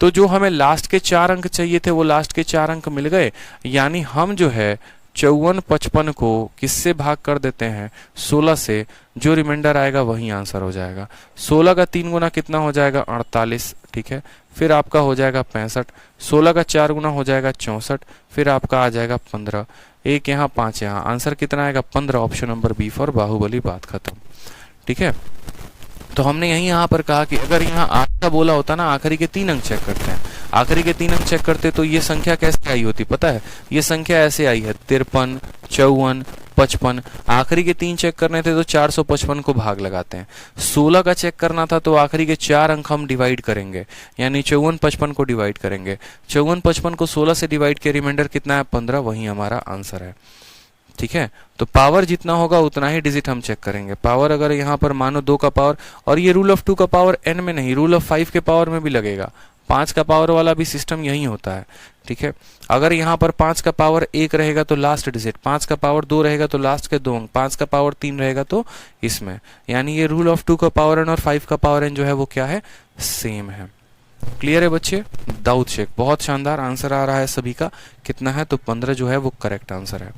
तो जो हमें लास्ट के 4 अंक चाहिए थे वो लास्ट के 4 अंक मिल गए, यानी हम जो है 54 55 को किससे भाग कर देते हैं, 16 से, जो रिमाइंडर आएगा वही आंसर हो जाएगा। 16 का 3 गुना कितना हो जाएगा, 48, ठीक है। फिर आपका हो जाएगा 65, 16 का 4 गुना हो जाएगा 64, फिर आपका आ जाएगा 15, एक यहाँ 5 यहाँ, आंसर कितना आएगा 15, option number B for Baahubali, बात खत्म, ठीक है। तो हमने यही यहाँ पर कहा कि अगर यहाँ आठ का बोला होता ना, आखिरी के 3 अंक चेक करते हैं, आखिरी के 3 अंक चेक करते तो ये संख्या कैसे आई होती पता है, ये संख्या ऐसे आई है 53, 54, 55, आखिरी के 3 चेक करने थे तो 455 को भाग लगाते हैं। 16 का चेक करना था तो आखिरी के 4 अंक हम डिवाइड करेंगे, यानी 54 55 को डिवाइड करेंगे, 54 55 को 16 से डिवाइड के रिमाइंडर कितना है 15, वही हमारा आंसर है, ठीक है। तो पावर जितना होगा उतना ही डिजिट हम चेक करेंगे। पावर अगर यहाँ पर मानो 2 का पावर, और ये रूल ऑफ 2 का पावर n में नहीं, रूल ऑफ 5 के पावर में भी लगेगा, 5 का पावर वाला भी सिस्टम यही होता है, ठीक है। अगर यहाँ पर 5 का पावर 1 रहेगा तो लास्ट डिजिट, 5 का पावर 2 रहेगा तो लास्ट के 2 अंक, 5 का पावर 3 रहेगा तो इसमें, यानी ये रूल ऑफ 2 का पावर n और 5 का पावर n जो है वो क्या है, सेम है। क्लियर है बच्चे, दाऊद शेख, बहुत शानदार आंसर आ रहा है सभी का, कितना है तो 15 जो है वो करेक्ट आंसर है।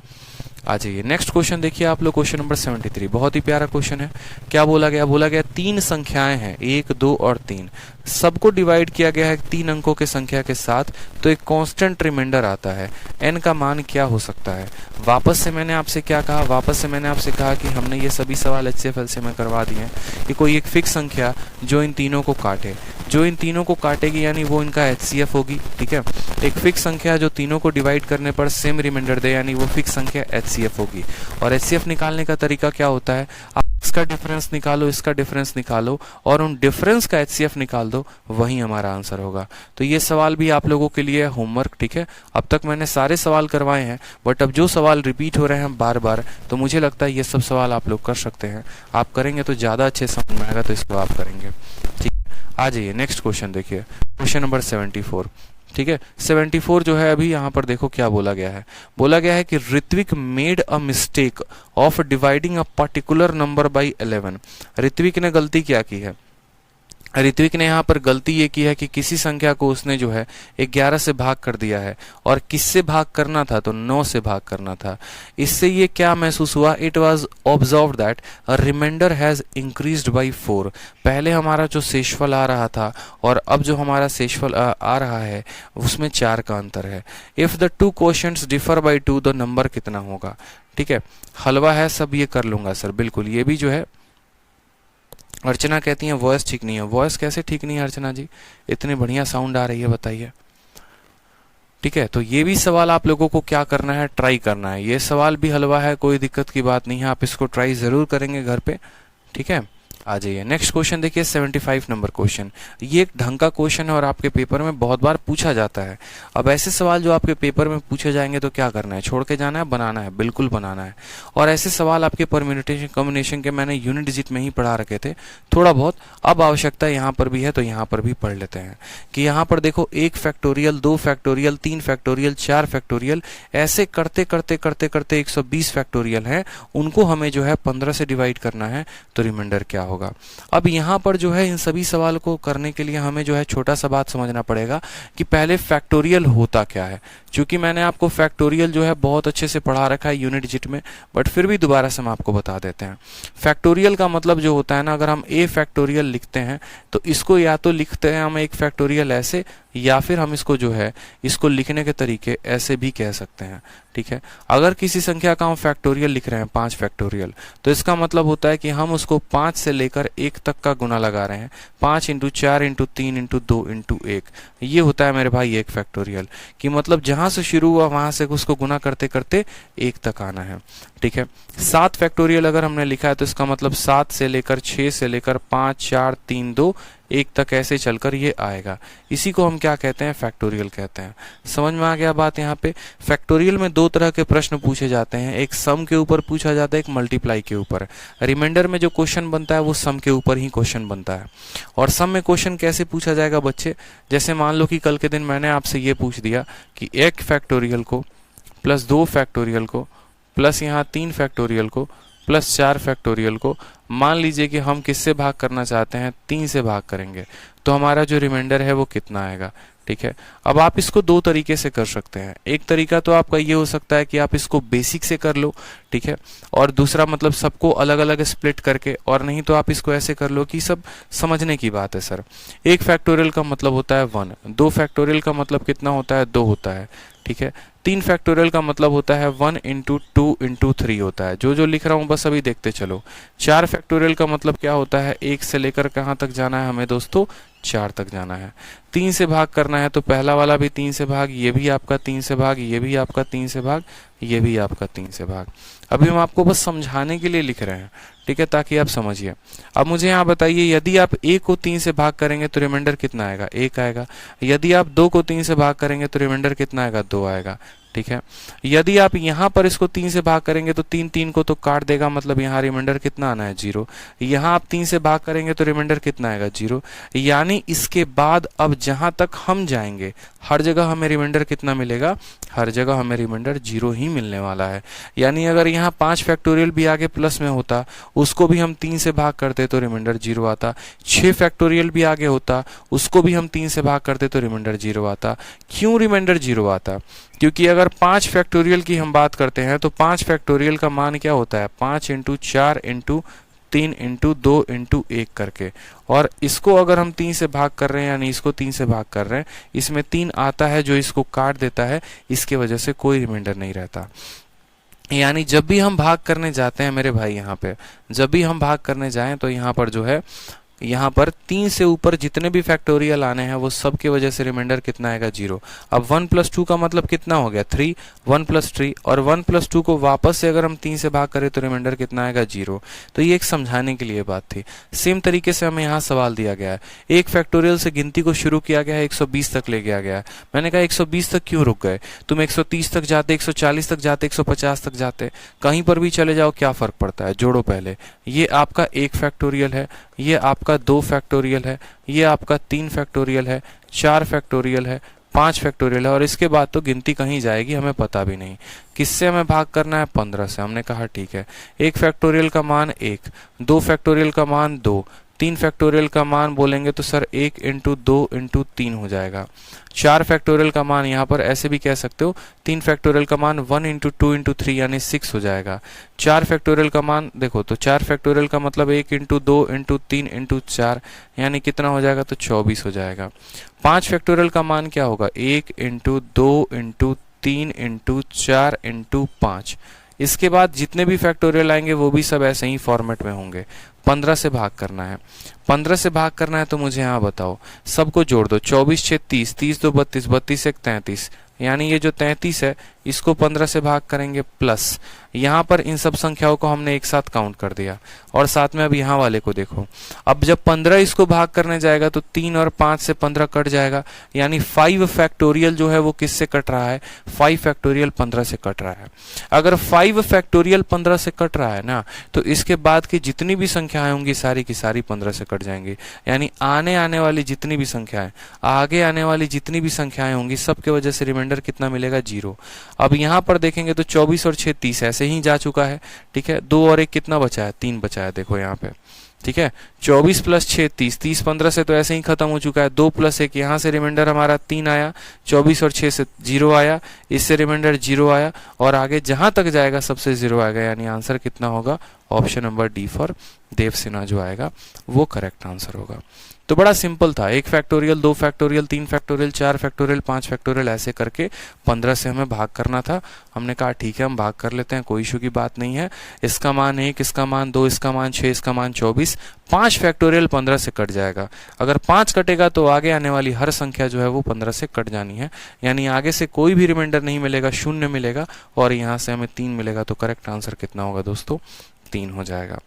आ जाइए नेक्स्ट क्वेश्चन देखिए आप लोग, क्वेश्चन नंबर 73, बहुत ही प्यारा क्वेश्चन है। क्या बोला गया, बोला गया 3 संख्याएं हैं 1 2 और 3, सबको डिवाइड किया गया है 3 अंकों के संख्या के साथ, तो एक कांस्टेंट रिमाइंडर आता है, n का मान क्या हो सकता है। वापस से मैंने आपसे क्या कहा, वापस से मैंने आपसे कहा कि हमने ये सभी सवाल HCFL से मैं करवा दिए हैं कि कोई एक फिक्स संख्या जो इन तीनों को काटे, जो इन तीनों को काटेगी यानी वो इनका HCF होगी, ठीक है। एक फिक्स संख्या जो तीनों को डिवाइड करने पर सेम रिमाइंडर दे, यानी वो फिक्स संख्या HCF होगी। और HCF निकालने का तरीका क्या होता है, आप इसका डिफरेंस निकालो, इसका डिफरेंस निकालो और उन डिफरेंस का HCF निकाल दो, वही हमारा आंसर होगा। तो ये सवाल भी आप लोगों के लिए होमवर्क, ठीक है। अब तक मैंने सारे सवाल करवाए हैं, बट अब जो सवाल रिपीट हो रहे हैं बार बार, तो मुझे लगता है ये सब सवाल आप लोग कर सकते हैं। आप करेंगे तो ज्यादा अच्छे समझ में आएगा, तो इसको आप करेंगे, ठीक। आ जाइए नेक्स्ट क्वेश्चन देखिए, क्वेश्चन नंबर 74, ठीक है। 74 जो है अभी यहाँ पर देखो क्या बोला गया है, बोला गया है कि Ritvik made a mistake of dividing a particular number by 11। Ritvik ने गलती क्या की है, ऋत्विक ने यहाँ पर गलती ये की है कि किसी संख्या को उसने जो है 11 से भाग कर दिया है, और किससे भाग करना था तो 9 से भाग करना था। इससे ये क्या महसूस हुआ, it was observe that a reminder has increased by 4। पहले हमारा जो शेषफल आ रहा था और अब जो हमारा शेषफल आ रहा है उसमें 4 का अंतर है। इफ द 2 क्वोशंट्स डिफर बाई 2 तो नंबर कितना होगा, ठीक है। हलवा है सब ये कर लूंगा सर, बिल्कुल। ये भी जो है अर्चना कहती है वॉइस ठीक नहीं है, वॉइस कैसे ठीक नहीं है अर्चना जी, इतनी बढ़िया साउंड आ रही है, बताइए, ठीक है। तो ये भी सवाल आप लोगों को क्या करना है, ट्राई करना है। ये सवाल भी हलवा है, कोई दिक्कत की बात नहीं है, आप इसको ट्राई जरूर करेंगे घर पे, ठीक है। आ जाइए नेक्स्ट क्वेश्चन देखिए, 75 नंबर क्वेश्चन। ये एक ढंग का क्वेश्चन है और आपके पेपर में बहुत बार पूछा जाता है। अब ऐसे सवाल जो आपके पेपर में पूछे जाएंगे तो क्या करना है, छोड़ के जाना है, बनाना है, बिल्कुल बनाना है। और ऐसे सवाल आपके परम्यूटेशन कॉम्बिनेशन के मैंने यूनिट डिजिट में ही पढ़ा रखे थे थोड़ा बहुत, अब आवश्यकता यहाँ पर भी है तो यहाँ पर भी पढ़ लेते हैं कि यहाँ पर देखो 1 फैक्टोरियल, 2 फैक्टोरियल, 3 फैक्टोरियल, 4 फैक्टोरियल, ऐसे करते करते करते करते 120 फैक्टोरियल हैं, उनको हमें जो है 15 से डिवाइड करना है, तो रिमाइंडर क्या होगा। अब यहाँ पर जो है इन सभी सवाल को करने के लिए हमें जो है छोटा सा बात समझना पड़ेगा कि पहले फैक्टोरियल होता क्या है। क्योंकि मैंने आपको फैक्टोरियल जो है बहुत अच्छे से पढ़ा रखा है यूनिट डिजिट में, बट फिर भी दोबारा से हम आपको बता देते हैं। फैक्टोरियल का मतलब जो होता है ना, अगर हम a फैक्टोरियल लिखते हैं तो इसको या तो लिखते हैं हम 1 फैक्टोरियल ऐसे, या फिर हम इसको जो है इसको लिखने के तरीके ऐसे भी कह सकते हैं, ठीक है। अगर किसी संख्या का हम फैक्टोरियल लिख रहे हैं 5 फैक्टोरियल, तो इसका मतलब होता है कि हम उसको 5 से लेकर 1 तक का गुना लगा रहे हैं, 5 × 4 × 3 × 2 × 1, ये होता है मेरे भाई 1 फैक्टोरियल। कि मतलब जहां से शुरू हुआ वहां से उसको गुना करते करते 1 तक आना है, ठीक है। 7 फैक्टोरियल अगर हमने लिखा है तो इसका मतलब 7 से लेकर 6 से लेकर 5 4 3 2 1 तक ऐसे चलकर ये आएगा, इसी को हम क्या कहते हैं, फैक्टोरियल कहते हैं। समझ में आ गया बात। यहाँ पे फैक्टोरियल में 2 तरह के प्रश्न पूछे जाते हैं, एक सम के ऊपर पूछा जाता है, एक मल्टीप्लाई के ऊपर। रिमाइंडर में जो क्वेश्चन बनता है वो सम के ऊपर ही क्वेश्चन बनता है। और सम में क्वेश्चन कैसे पूछा जाएगा बच्चे, जैसे मान लो कि कल के दिन मैंने आपसे ये पूछ दिया कि 1 फैक्टोरियल को प्लस 2 फैक्टोरियल को प्लस यहाँ 3 फैक्टोरियल को प्लस 4 फैक्टोरियल को मान लीजिए कि हम किससे भाग करना चाहते हैं, 3 से भाग करेंगे, तो हमारा जो रिमाइंडर है वो कितना आएगा। ठीक है, अब आप इसको दो तरीके से कर सकते हैं। एक तरीका तो आपका ये हो सकता है कि आप इसको बेसिक से कर लो, ठीक है, और दूसरा मतलब सबको अलग अलग स्प्लिट करके, और नहीं तो आप इसको ऐसे कर लो कि सब समझने की बात है सर। 1 फैक्टोरियल का मतलब होता है 1, 2 फैक्टोरियल का मतलब कितना होता है, 2 होता है। ठीक है, 3 फैक्टोरियल का मतलब होता है 1 इंटू 2 इंटू 3 होता है। जो जो लिख रहा हूँ बस अभी देखते चलो। 4 फैक्टोरियल का मतलब क्या होता है, 1 से लेकर कहाँ तक जाना है हमें दोस्तों, 4 तक जाना है। 3 से भाग करना है तो पहला वाला भी 3 से भाग, ये भी आपका 3 से भाग, ये भी आपका 3 से भाग, ये भी आपका 3 से भाग। अभी हम आपको बस समझाने के लिए लिख रहे हैं, ठीक है, ताकि आप समझिए। अब मुझे यहाँ बताइए, यदि आप a को 3 से भाग करेंगे तो रिमाइंडर कितना आएगा, 1 आएगा। यदि आप 2 को 3 से भाग करेंगे तो रिमाइंडर कितना आएगा, 2 आएगा। ठीक है, यदि आप यहाँ पर इसको 3 से भाग करेंगे तो 3 को तो काट देगा, मतलब यहाँ रिमाइंडर कितना आना है, 0। यहाँ आप 3 से भाग करेंगे तो रिमाइंडर कितना आएगा, 0। यानी इसके बाद अब जहां तक हम जाएंगे हर जगह हमें रिमाइंडर कितना मिलेगा, हर जगह हमें रिमाइंडर 0 ही मिलने वाला है। यानी अगर यहाँ 5 फैक्टोरियल भी आगे प्लस में होता, उसको भी हम 3 से भाग करते तो रिमाइंडर 0 आता। 6 फैक्टोरियल भी आगे होता, उसको भी हम 3 से भाग करते तो रिमाइंडर 0 आता। क्यों रिमाइंडर 0 आता, क्योंकि अगर 5 फैक्टोरियल की हम बात करते हैं तो 5 फैक्टोरियल का मान क्या होता है, 5 इंटू 4 इंटू 3 इंटू 2 इंटू 1 करके, और इसको अगर हम 3 से भाग कर रहे हैं, यानी इसको 3 से भाग कर रहे हैं, इसमें 3 आता है जो इसको काट देता है, इसके वजह से कोई रिमाइंडर नहीं रहता। यानी जब भी हम भाग करने जाते हैं मेरे भाई, यहाँ पे जब भी हम भाग करने जाएं तो यहाँ पर जो है, यहाँ पर 3 से ऊपर जितने भी फैक्टोरियल आने हैं वो सब की वजह से रिमाइंडर कितना आएगा, 0। अब 1 प्लस 2 का मतलब कितना हो गया, 3, 1 प्लस 3, और 1 प्लस 2 को वापस से अगर हम 3 से भाग करें तो रिमाइंडर कितना आएगा, 0। तो ये एक समझाने के लिए बात थी। सेम तरीके से हमें यहाँ सवाल दिया गया है, 1 फैक्टोरियल से गिनती को शुरू किया गया है, 120 तक ले गया गया है। मैंने कहा 120 तक क्यों रुक गए, तुम 130 तक जाते, 140 तक जाते, 150 तक जाते, कहीं पर भी चले जाओ, क्या फर्क पड़ता है, जोड़ो पहले। ये आपका 1 फैक्टोरियल है, ये आपका 2 फैक्टोरियल है, ये आपका 3 फैक्टोरियल है, 4 फैक्टोरियल है, 5 फैक्टोरियल है, और इसके बाद तो गिनती कहीं जाएगी हमें पता भी नहीं। किससे हमें भाग करना है, 15 से। हमने कहा ठीक है, 1 फैक्टोरियल का मान 1, 2 फैक्टोरियल का मान 2, 3 फैक्टोरियल का मान बोलेंगे तो सर 1 इंटू 2 इंटू 3 हो जाएगा। 4 फैक्टोरियल का मान यहाँ पर ऐसे भी कह सकते हो, 3 फैक्टोरियल का मान 1 इंटू 2 इंटू 3 यानी 6 हो जाएगा। 4 फैक्टोरियल का मान देखो तो 4 फैक्टोरियल का मतलब 1 इंटू 2 इंटू 3 इंटू 4 यानी कितना हो जाएगा, तो 24 हो जाएगा। 5 फैक्टोरियल का मान क्या होगा, 1 इंटू 2 इंटू 3 इंटू 4 इंटू 5। इसके बाद जितने भी फैक्टोरियल आएंगे वो भी सब ऐसे ही फॉर्मेट में होंगे। 15 से भाग करना है, 15 से भाग करना है तो मुझे यहाँ बताओ, सबको जोड़ दो, 24 6 30, 30 2 32, 32 1 33, यानी ये जो 33 है इसको 15 से भाग करेंगे, प्लस यहाँ पर इन सब संख्याओं को हमने एक साथ काउंट कर दिया, और साथ में अब यहाँ वाले को देखो। अब जब 15 इसको भाग करने जाएगा तो 3 और 5 से 15 कट जाएगा, यानी 5 फैक्टोरियल जो है वो किससे कट रहा है, 5 फैक्टोरियल 15 से कट रहा है। अगर 5 फैक्टोरियल 15 से कट रहा है ना, तो इसके बाद की जितनी भी संख्याएं होंगी सारी की सारी 15 से कट जाएंगी। यानी आने वाली जितनी भी संख्याएं, आगे आने वाली जितनी भी संख्याएं होंगी, सबके वजह से रिमाइंडर कितना मिलेगा, 0। अब यहाँ पर देखेंगे तो 24 और 6 30 ऐसे ही जा चुका है, ठीक है। 2 और 1 कितना बचा है, 3 बचा है, देखो यहाँ पे, ठीक है। 24 प्लस 6 30, 30 15 से तो ऐसे ही खत्म हो चुका है। 2 प्लस 1 यहाँ से रिमाइंडर हमारा 3 आया, 24 और 6 से 0 आया, इससे रिमाइंडर 0 आया, और आगे जहां तक जाएगा सबसे 0 आएगा। यानी आंसर कितना होगा, ऑप्शन नंबर डी फॉर देव सिन्हा जो आएगा वो करेक्ट आंसर होगा। तो बड़ा सिंपल था, 1 factorial, 2 factorial, 3 factorial, 4 factorial, 5 factorial, ऐसे करके 15 से हमें भाग करना था। हमने कहा ठीक है हम भाग कर लेते हैं, कोई इशू की बात नहीं है। इसका मान 1, इसका मान 2, इसका मान 6, इसका मान 24, 5 फैक्टोरियल 15 से कट जाएगा। अगर 5 कटेगा तो आगे आने वाली हर संख्या जो है वो 15 से कट जानी है, यानी आगे से कोई भी रिमाइंडर नहीं मिलेगा, 0 मिलेगा, और यहाँ से हमें 3 मिलेगा। तो करेक्ट आंसर कितना होगा दोस्तों, 3 हो जाएगा।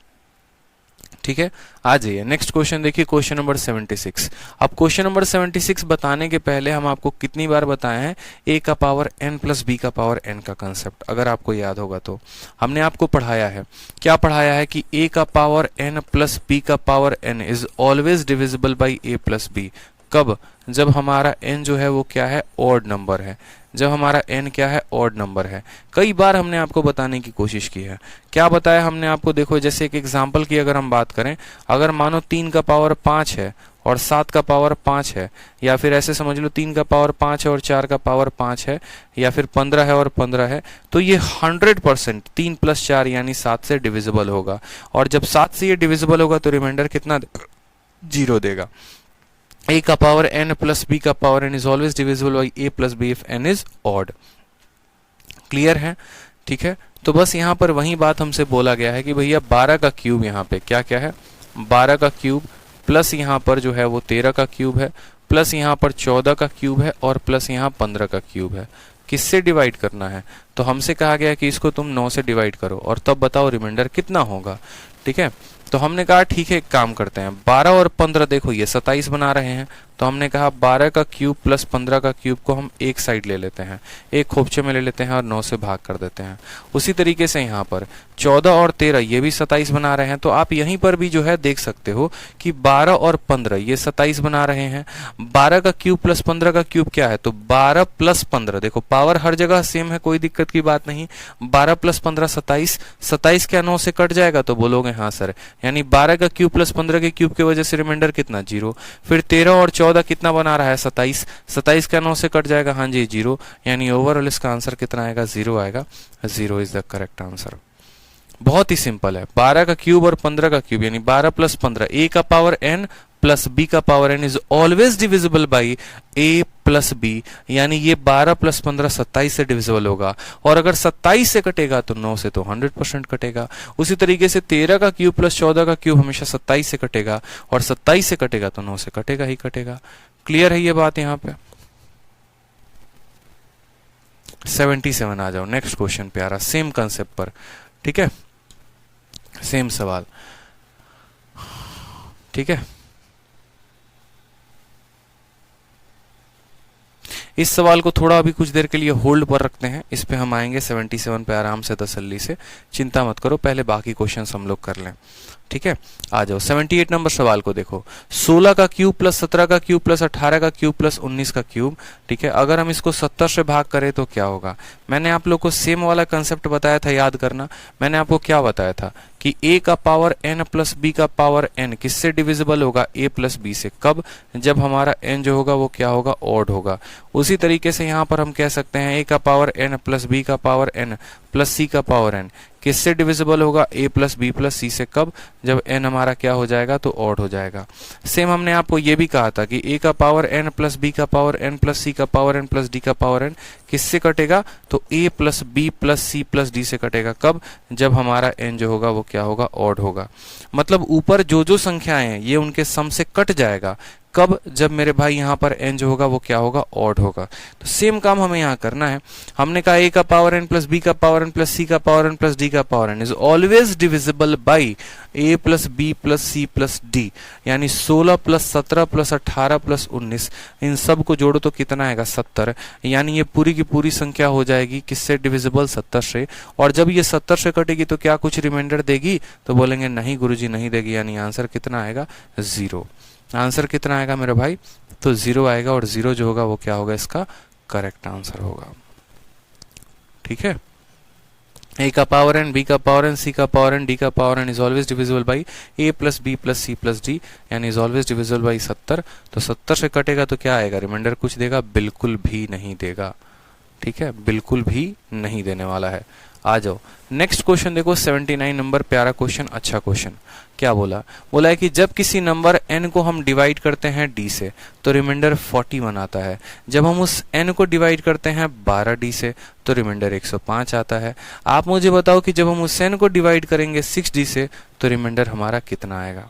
ठीक है, आ जाइए नेक्स्ट क्वेश्चन देखिए, क्वेश्चन नंबर 76। अब क्वेश्चन नंबर 76 बताने के पहले हम आपको कितनी बार बताए हैं a का पावर n प्लस b का पावर n का कंसेप्ट, अगर आपको याद होगा तो हमने आपको पढ़ाया है, क्या पढ़ाया है कि a का पावर n प्लस b का power n is always divisible by a plus b। कब, जब हमारा n जो है वो क्या है, ऑड नंबर है। जब हमारा n क्या है, ऑड नंबर है। कई बार हमने आपको बताने की कोशिश की है। क्या बताया हमने आपको, देखो जैसे एक एग्जांपल की अगर हम बात करें, अगर मानो 3 का पावर 5 है और 7 का पावर 5 है, या फिर ऐसे समझ लो 3 का पावर 5 है और 4 का पावर 5 है, या फिर 15 है और 15 है, तो ये 100% 3 + 4 यानी 7 से डिविजिबल होगा। और जब 7 से ये डिविजिबल होगा तो रिमाइंडर कितना, 0 देगा। a का पावर n प्लस b का power n is always divisible by a plus b if n is odd. Clear है? ठीक है, तो बस यहाँ पर वही बात हमसे बोला गया है कि भैया 12 का क्यूब यहाँ पे क्या क्या है, 12 का क्यूब प्लस यहाँ पर जो है वो 13 का क्यूब है, प्लस यहाँ पर 14 का क्यूब है, और प्लस यहाँ 15 का क्यूब है। किससे डिवाइड करना है? तो हमसे कहा गया कि इसको तुम 9 से डिवाइड करो और तब बताओ रिमाइंडर कितना होगा। ठीक है, तो हमने कहा ठीक है, एक काम करते हैं, 12 और 15 देखो ये 27 बना रहे हैं, तो हमने कहा 12 का क्यूब प्लस 15 का क्यूब को हम एक साइड ले लेते हैं, एक खोपचे में ले लेते हैं और 9 से भाग कर देते हैं। उसी तरीके से यहाँ पर 14 और 13 ये भी 27 बना रहे हैं, तो आप यहीं पर भी जो है देख सकते हो कि 12 और 15 ये 27 बना रहे हैं। 12 का क्यूब प्लस 15 का क्यूब क्या है, तो 12 प्लस 15, देखो पावर हर जगह सेम है, कोई दिक्कत की बात नहीं। 12 प्लस 15 27, 27 क्या 9 से कट जाएगा, तो बोलोगे हाँ सर, यानी 12 का क्यूब प्लस 15 के क्यूब की वजह से रिमाइंडर कितना, 0। फिर 13 और 14 कितना बना रहा है, 27, 27 का 9 से कट जाएगा, हाँ जी 0, यानी ओवरऑल इसका आंसर कितना आएगा, 0 आएगा। 0 इज द करेक्ट आंसर। बहुत ही सिंपल है, 12 का क्यूब और 15 का क्यूब यानी 12 प्लस 15, a का पावर n प्लस b का power n is always divisible by a plus b, यानी ये 12 प्लस 15 27 से डिविजिबल होगा, और अगर 27 से कटेगा तो 9 से तो 100% कटेगा। उसी तरीके से 13 का क्यूब प्लस 14 का क्यूब हमेशा 27 से कटेगा, और 27 से कटेगा तो 9 से कटेगा ही कटेगा। क्लियर है ये बात? यहाँ पे 77 आ जाओ, नेक्स्ट क्वेश्चन पे आ रहा, सेम कंसेप्ट पर। ठीक है, सेम सवाल। ठीक है, इस सवाल को थोड़ा अभी कुछ देर के लिए होल्ड पर रखते हैं, इस पे हम आएंगे 77 पे आराम से तसल्ली से, चिंता मत करो, पहले बाकी क्वेश्चंस हम लोग कर लें। ठीक है, आ जाओ 78 नंबर सवाल को देखो, 16 का क्यूब प्लस 17 का क्यूब प्लस 18 का क्यूब प्लस 19 का क्यूब। ठीक है, अगर हम इसको 70 से भाग करें तो क्या होगा? मैंने आप लोग को सेम वाला कंसेप्ट बताया था, याद करना। मैंने आपको क्या बताया था कि a का पावर n प्लस b का पावर n किससे डिविजिबल होगा, a प्लस b से। कब? जब हमारा n जो होगा वो क्या होगा, ऑड होगा। उसी तरीके से यहाँ पर हम कह सकते हैं a का पावर n प्लस b का पावर n प्लस c का पावर n किससे डिविजिबल होगा, a plus b plus c से। कब? जब n हमारा क्या हो जाएगा, तो ऑड हो जाएगा। सेम हमने आपको ये भी कहा था कि a का पावर n प्लस b का पावर n प्लस c का पावर n प्लस d का पावर n किससे कटेगा, तो a plus b plus c plus d से कटेगा। कब? जब हमारा n जो होगा वो क्या होगा, ऑड होगा। मतलब ऊपर जो जो संख्याएं हैं ये उनके सम से कट जाएगा। कब? जब मेरे भाई यहाँ पर n जो होगा वो क्या होगा, ऑड होगा। तो सेम काम हमें यहाँ करना है। हमने कहा a का पावर n प्लस b का पावर n प्लस c का पावर n प्लस d का power n is always divisible by a plus b plus c plus d, यानी 16 प्लस 17 प्लस 18 प्लस 19, इन सब को जोड़ो तो कितना आएगा, 70। यानी ये पूरी की पूरी संख्या हो जाएगी किससे डिविजिबल, 70 से। और जब ये 70 से कटेगी तो क्या कुछ रिमाइंडर देगी, तो बोलेंगे नहीं गुरुजी नहीं देगी, यानी आंसर कितना आएगा, 0। आंसर कितना आएगा मेरे भाई, तो 0 आएगा, और 0 जो होगा वो क्या होगा, इसका करेक्ट आंसर होगा। ठीक है, a का पावर n, b का पावर n, c का पावर n, d का power n is always divisible by a plus b plus c plus d, यानी इज ऑलवेज डिविजिबल बाई 70। तो 70 से कटेगा तो क्या आएगा, रिमाइंडर कुछ देगा, बिल्कुल भी नहीं देगा। ठीक है, बिल्कुल भी नहीं देने वाला है। आ जाओ नेक्स्ट क्वेश्चन देखो, 79 नंबर, प्यारा क्वेश्चन, अच्छा क्वेश्चन। क्या बोला? बोला है कि जब किसी नंबर n को हम डिवाइड करते हैं d से तो रिमाइंडर 41 आता है। जब हम उस n को डिवाइड करते हैं 12d से तो रिमाइंडर 105 आता है। आप मुझे बताओ कि जब हम उस n को डिवाइड करेंगे 6d से तो रिमाइंडर हमारा कितना आएगा।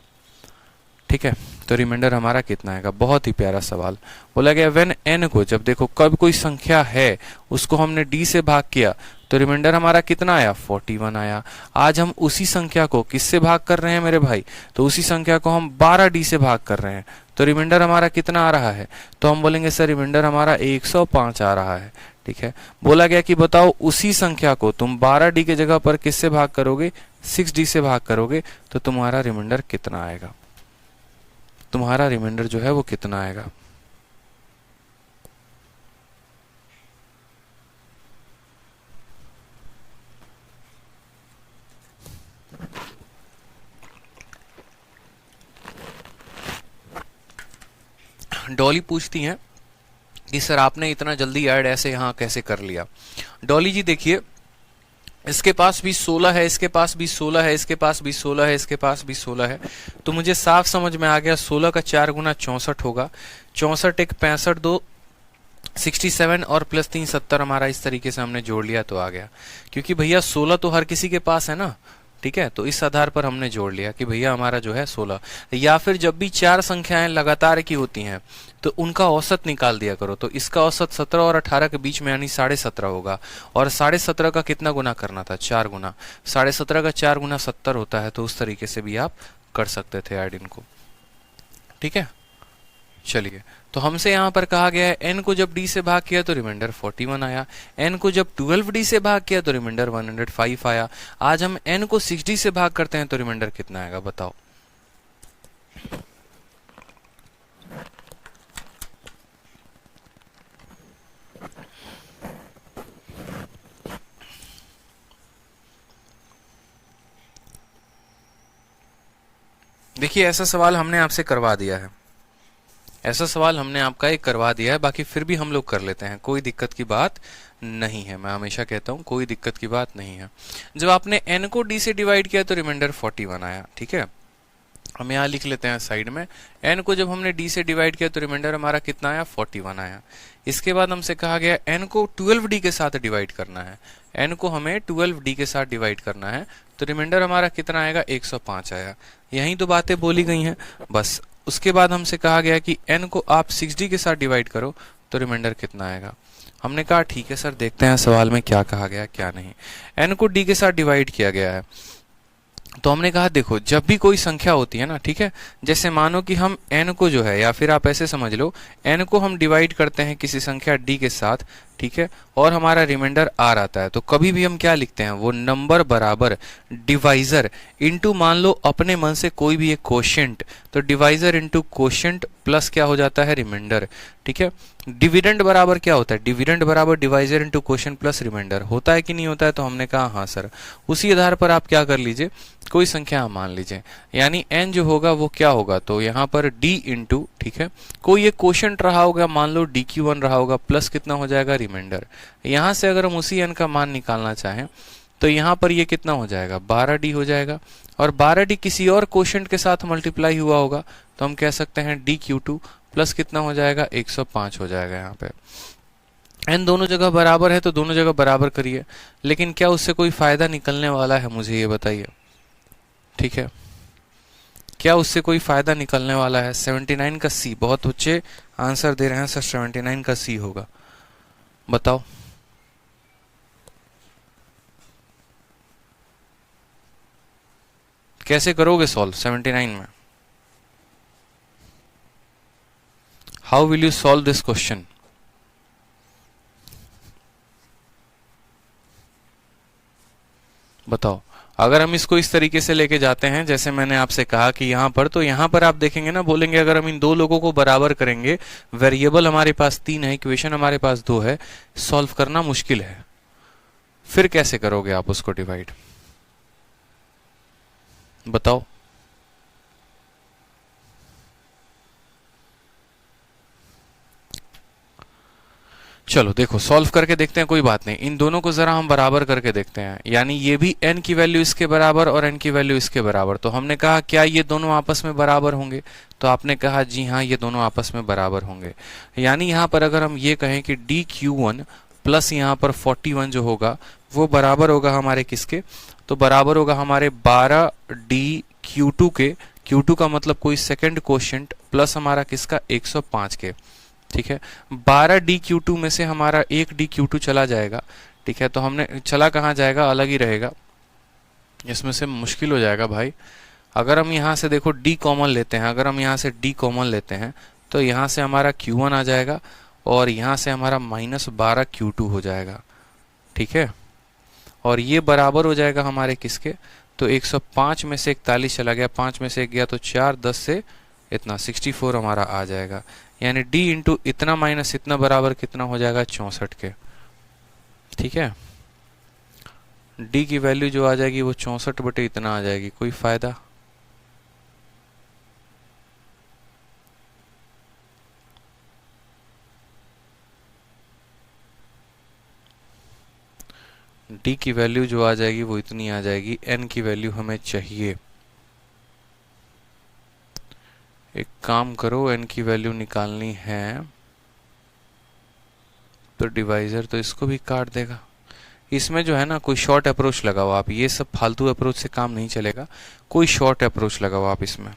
ठीक है, तो रिमाइंडर हमारा कितना आएगा। बहुत ही प्यारा सवाल। बोला गया व्हेन n को, जब देखो कब कोई संख्या है उसको हमने d से भाग किया तो रिमाइंडर हमारा कितना आया, 41 आया। आज हम उसी संख्या को किससे भाग कर रहे हैं मेरे भाई, तो उसी संख्या को हम 12d से भाग कर रहे हैं तो रिमाइंडर हमारा कितना आ रहा है, तो हम बोलेंगे सर रिमाइंडर हमारा 105 आ रहा है। ठीक है, बोला गया कि बताओ उसी संख्या को तुम 12d के जगह पर किससे भाग करोगे, 6d से भाग करोगे तो तुम्हारा रिमाइंडर कितना आएगा, तुम्हारा रिमाइंडर जो है वो कितना आएगा। डॉली पूछती हैं कि सर आपने इतना जल्दी ऐड ऐसे यहाँ कैसे कर लिया। डॉली जी देखिए, इसके पास भी 16 है, इसके पास भी 16 है, इसके पास भी 16 है, इसके पास भी 16 है, तो मुझे साफ समझ में आ गया 16 का 4 गुना 64 होगा। 64 एक 65, 2 67 और प्लस 3 70, हमारा इस तरीके से हमने जोड़ लिया तो आ गया। क्योंकि भैया 16 तो हर किसी के पास है ना, ठीक है, तो इस आधार पर हमने जोड़ लिया कि भैया हमारा जो है 16। या फिर जब भी चार संख्याएं लगातार की होती हैं तो उनका औसत निकाल दिया करो, तो इसका औसत 17 और 18 के बीच में यानी 17.5 होगा, और 17.5 का कितना गुना करना था, 4 गुना। 17.5 का 4 गुना 70 होता है, तो उस तरीके से भी आप कर सकते थे ऐड इनको, ठीक है। चलिए, तो हमसे यहां पर कहा गया है n को जब d से भाग किया तो रिमाइंडर 41 आया, n को जब 12d से भाग किया तो रिमाइंडर 105 आया। आज हम n को 6d से भाग करते हैं तो रिमाइंडर कितना आएगा बताओ। देखिए, ऐसा सवाल हमने आपसे करवा दिया है, ऐसा सवाल हमने आपका एक करवा दिया है, बाकी फिर भी हम लोग कर लेते हैं, कोई दिक्कत की बात नहीं है। मैं हमेशा कहता हूं कोई दिक्कत की बात नहीं है। जब आपने n को d से डिवाइड किया तो रिमाइंडर 41 आया, ठीक है। हम यहाँ लिख लेते हैं साइड में, n को जब हमने d से डिवाइड किया तो रिमाइंडर हमारा कितना आया, 41 आया। इसके बाद हमसे कहा गया n को 12d के साथ डिवाइड करना है, n को हमें 12d के साथ डिवाइड करना है, तो रिमाइंडर हमारा कितना आएगा, 105 आया। यही तो बातें बोली गई हैं बस। उसके बाद हमसे कहा गया कि n को आप 6d के साथ डिवाइड करो तो रिमाइंडर कितना आएगा। हमने कहा ठीक है सर, देखते हैं सवाल में क्या कहा गया क्या नहीं। n को d के साथ डिवाइड किया गया है, तो हमने कहा देखो, जब भी कोई संख्या होती है ना, ठीक है, जैसे मानो कि हम n को जो है, या फिर आप ऐसे समझ लो, n को हम डिवाइड करते हैं किसी संख्या d के साथ, ठीक है, और हमारा रिमाइंडर r आता है, तो कभी भी हम क्या लिखते हैं, वो नंबर बराबर डिवाइजर इनटू, मान लो अपने मन से कोई भी एक कोशेंट, तो डिवाइजर इनटू कोशेंट प्लस क्या हो जाता है, रिमाइंडर, ठीक है। डिविडेंड बराबर क्या होता है, डिविडेंड बराबर divisor into quotient plus reminder, होता है कि नहीं होता है, तो हमने कहा हाँ सर। उसी आधार पर आप क्या कर लीजिए, कोई संख्या मान लीजिए, यानी n जो होगा वो क्या होगा, तो यहाँ पर d इंटू, ठीक है, कोई एक कोशेंट रहा होगा, मान लो dq1 रहा होगा, प्लस कितना हो जाएगा, रिमाइंडर। यहाँ से अगर हम उसी n का मान निकालना चाहें तो यहाँ पर ये कितना हो जाएगा, 12d हो जाएगा, और 12d किसी और कोशेंट के साथ मल्टीप्लाई हुआ होगा, तो हम कह सकते हैं dq2 प्लस कितना हो जाएगा, 105 हो जाएगा। यहाँ पे n दोनों जगह बराबर है तो दोनों जगह बराबर करिए, लेकिन क्या उससे कोई फायदा निकलने वाला है, मुझे ये बताइए, ठीक है, क्या उससे कोई फायदा निकलने वाला है। 79 का C, बहुत बच्चे आंसर दे रहे हैं सर 79 का C होगा, बताओ। कैसे करोगे सॉल्व 79 में, how will you solve this question. बताओ, अगर हम इसको इस तरीके से लेके जाते हैं जैसे मैंने आपसे कहा कि यहाँ पर, तो यहाँ पर आप देखेंगे ना, बोलेंगे अगर हम इन दो लोगों को बराबर करेंगे, वेरिएबल हमारे पास 3 है, इक्वेशन हमारे पास 2 है, सॉल्व करना मुश्किल है, फिर कैसे करोगे आप उसको डिवाइड, बताओ। चलो देखो, सॉल्व करके देखते हैं, कोई बात नहीं, इन दोनों को जरा हम बराबर करके देखते हैं, यानी ये भी n की वैल्यू इसके बराबर और n की वैल्यू इसके बराबर, तो हमने कहा क्या ये दोनों आपस में बराबर होंगे, तो आपने कहा जी हाँ, ये दोनों आपस में बराबर होंगे। यानी यहाँ पर अगर हम ये कहें कि dq1 प्लस यहाँ पर 41 जो होगा वो बराबर होगा हमारे किसके, तो बराबर होगा हमारे 12dq2 के, q2 का मतलब कोई सेकंड कोशेंट, प्लस हमारा किसका, 105 के, ठीक है। 12dq2 में से हमारा 1dq2 चला जाएगा, ठीक है, तो हमने चला कहाँ जाएगा, अलग ही रहेगा, इसमें से मुश्किल हो जाएगा भाई। अगर हम यहाँ से देखो d कॉमन लेते हैं, अगर हम यहाँ से d कॉमन लेते हैं तो यहाँ से हमारा q1 आ जाएगा और यहाँ से हमारा -12q2 हो जाएगा, ठीक है, और ये बराबर हो जाएगा हमारे किसके, तो 105 में से 41 चला गया, 5 में से 1 गया तो 4, 10 से इतना 64 हमारा आ जाएगा, यानी d इंटू इतना माइनस इतना बराबर कितना हो जाएगा, 64 के, ठीक है। d की वैल्यू जो आ जाएगी वो 64 बटे इतना आ जाएगी, कोई फायदा, डी की वैल्यू जो आ जाएगी वो इतनी आ जाएगी, एन की वैल्यू हमें चाहिए। एक काम करो, एन की वैल्यू निकालनी है तो डिवाइजर तो इसको भी काट देगा। इसमें जो है ना कोई शॉर्ट अप्रोच लगाओ आप, ये सब फालतू अप्रोच से काम नहीं चलेगा, कोई शॉर्ट अप्रोच लगाओ आप इसमें।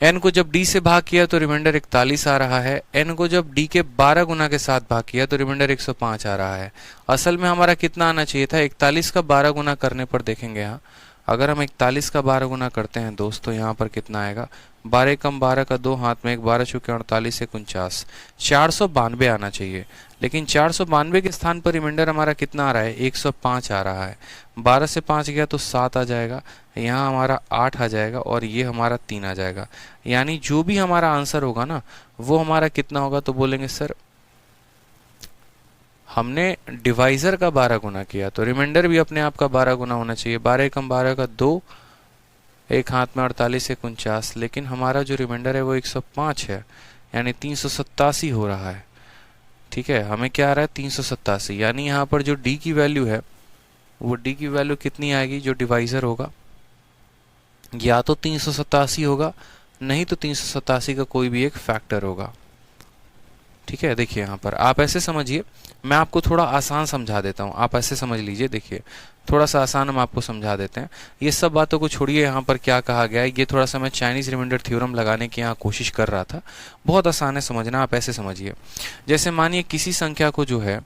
n को जब d से भाग किया तो रिमाइंडर 41 आ रहा है, n को जब d के 12 गुना के साथ भाग किया तो रिमाइंडर 105 आ रहा है। असल में हमारा कितना आना चाहिए था, 41 का 12 गुना करने पर देखेंगे यहाँ, अगर हम 41 का 12 गुना करते हैं दोस्तों यहाँ पर कितना आएगा, 12 कम 12 का 2 हाथ में, 1 12 चुके 48 एक 49, 492 आना चाहिए। लेकिन 492 के स्थान पर रिमाइंडर हमारा कितना आ रहा है, 105 आ रहा है। 12 से 5 गया तो 7 आ जाएगा, यहाँ हमारा 8 आ जाएगा और ये हमारा 3 आ जाएगा। यानी जो भी हमारा आंसर होगा ना वो हमारा कितना होगा, तो बोलेंगे सर हमने डिवाइजर का 12 गुना किया तो रिमाइंडर भी अपने आप का 12 गुना होना चाहिए। 12 कम 12 का 2, एक हाथ में 48 एक 49, लेकिन हमारा जो रिमाइंडर है वो 105 है, यानी 387 हो रहा है। ठीक है, हमें क्या आ रहा है 387, यानी यहाँ पर जो d की वैल्यू है वो d की वैल्यू कितनी आएगी, जो डिवाइजर होगा या तो 387 होगा, नहीं तो 387 का कोई भी एक फैक्टर होगा। ठीक है, देखिए यहाँ पर आप ऐसे समझिए, मैं आपको थोड़ा आसान समझा देता हूँ, आप ऐसे समझ लीजिए। देखिए थोड़ा सा आसान हम आपको समझा देते हैं, ये सब बातों को छोड़िए। यहाँ पर क्या कहा गया है, ये थोड़ा सा मैं चाइनीज रिमाइंडर थ्योरम लगाने की यहाँ कोशिश कर रहा था, बहुत आसान है समझना। आप ऐसे समझिए, जैसे मानिए किसी संख्या को जो है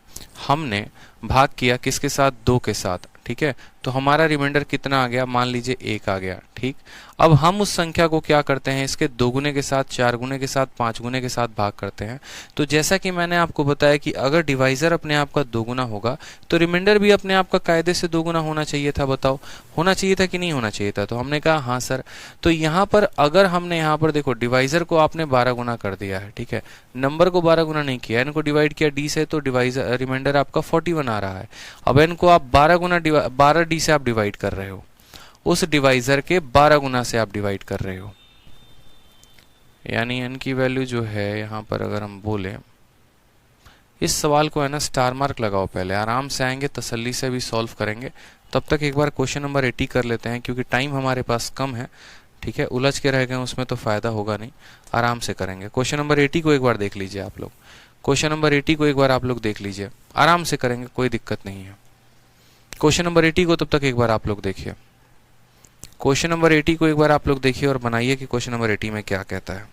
हमने भाग किया किसके साथ, 2 के साथ। ठीक है, तो हमारा रिमाइंडर कितना आ गया, मान लीजिए 1 आ गया। ठीक, अब हम उस संख्या को क्या करते हैं, इसके 2 गुने के साथ, 4 गुने के साथ, 5 गुने के साथ भाग करते हैं। तो जैसा कि मैंने आपको बताया कि अगर डिवाइजर अपने आप का 2 गुना होगा तो रिमाइंडर भी अपने आप का कायदे से 2 गुना होना चाहिए था। बताओ होना चाहिए था कि नहीं होना चाहिए था, तो हमने कहा हाँ सर। तो यहाँ पर अगर हमने यहाँ पर देखो डिवाइजर को आपने 12 गुना कर दिया है, ठीक है, नंबर को 12 गुना नहीं किया, इनको डिवाइड किया डी से, तो डिवाइजर रिमाइंडर आपका 41 आ रहा है। अब इनको आप 12 डी से आप डिवाइड कर रहे हो, उस डिवाइजर के 12 गुना से आप डिवाइड कर रहे हो, यानी n की वैल्यू जो है यहाँ पर अगर हम बोले, इस सवाल को है ना स्टार मार्क लगाओ, पहले आराम से आएंगे, तसल्ली से भी सॉल्व करेंगे। तब तक एक बार क्वेश्चन नंबर 80 कर लेते हैं, क्योंकि टाइम हमारे पास कम है। ठीक है, उलझ के रह गए उसमें तो फायदा होगा नहीं, आराम से करेंगे। क्वेश्चन नंबर 80 को एक बार देख लीजिए आप लोग, क्वेश्चन नंबर 80 को एक बार आप लोग देख लीजिए, आराम से करेंगे, कोई दिक्कत नहीं है। क्वेश्चन नंबर 80 को तब तक एक बार आप लोग देखिए, क्वेश्चन नंबर 80 को एक बार आप लोग देखिए और बनाइए कि क्वेश्चन नंबर 80 में क्या कहता है।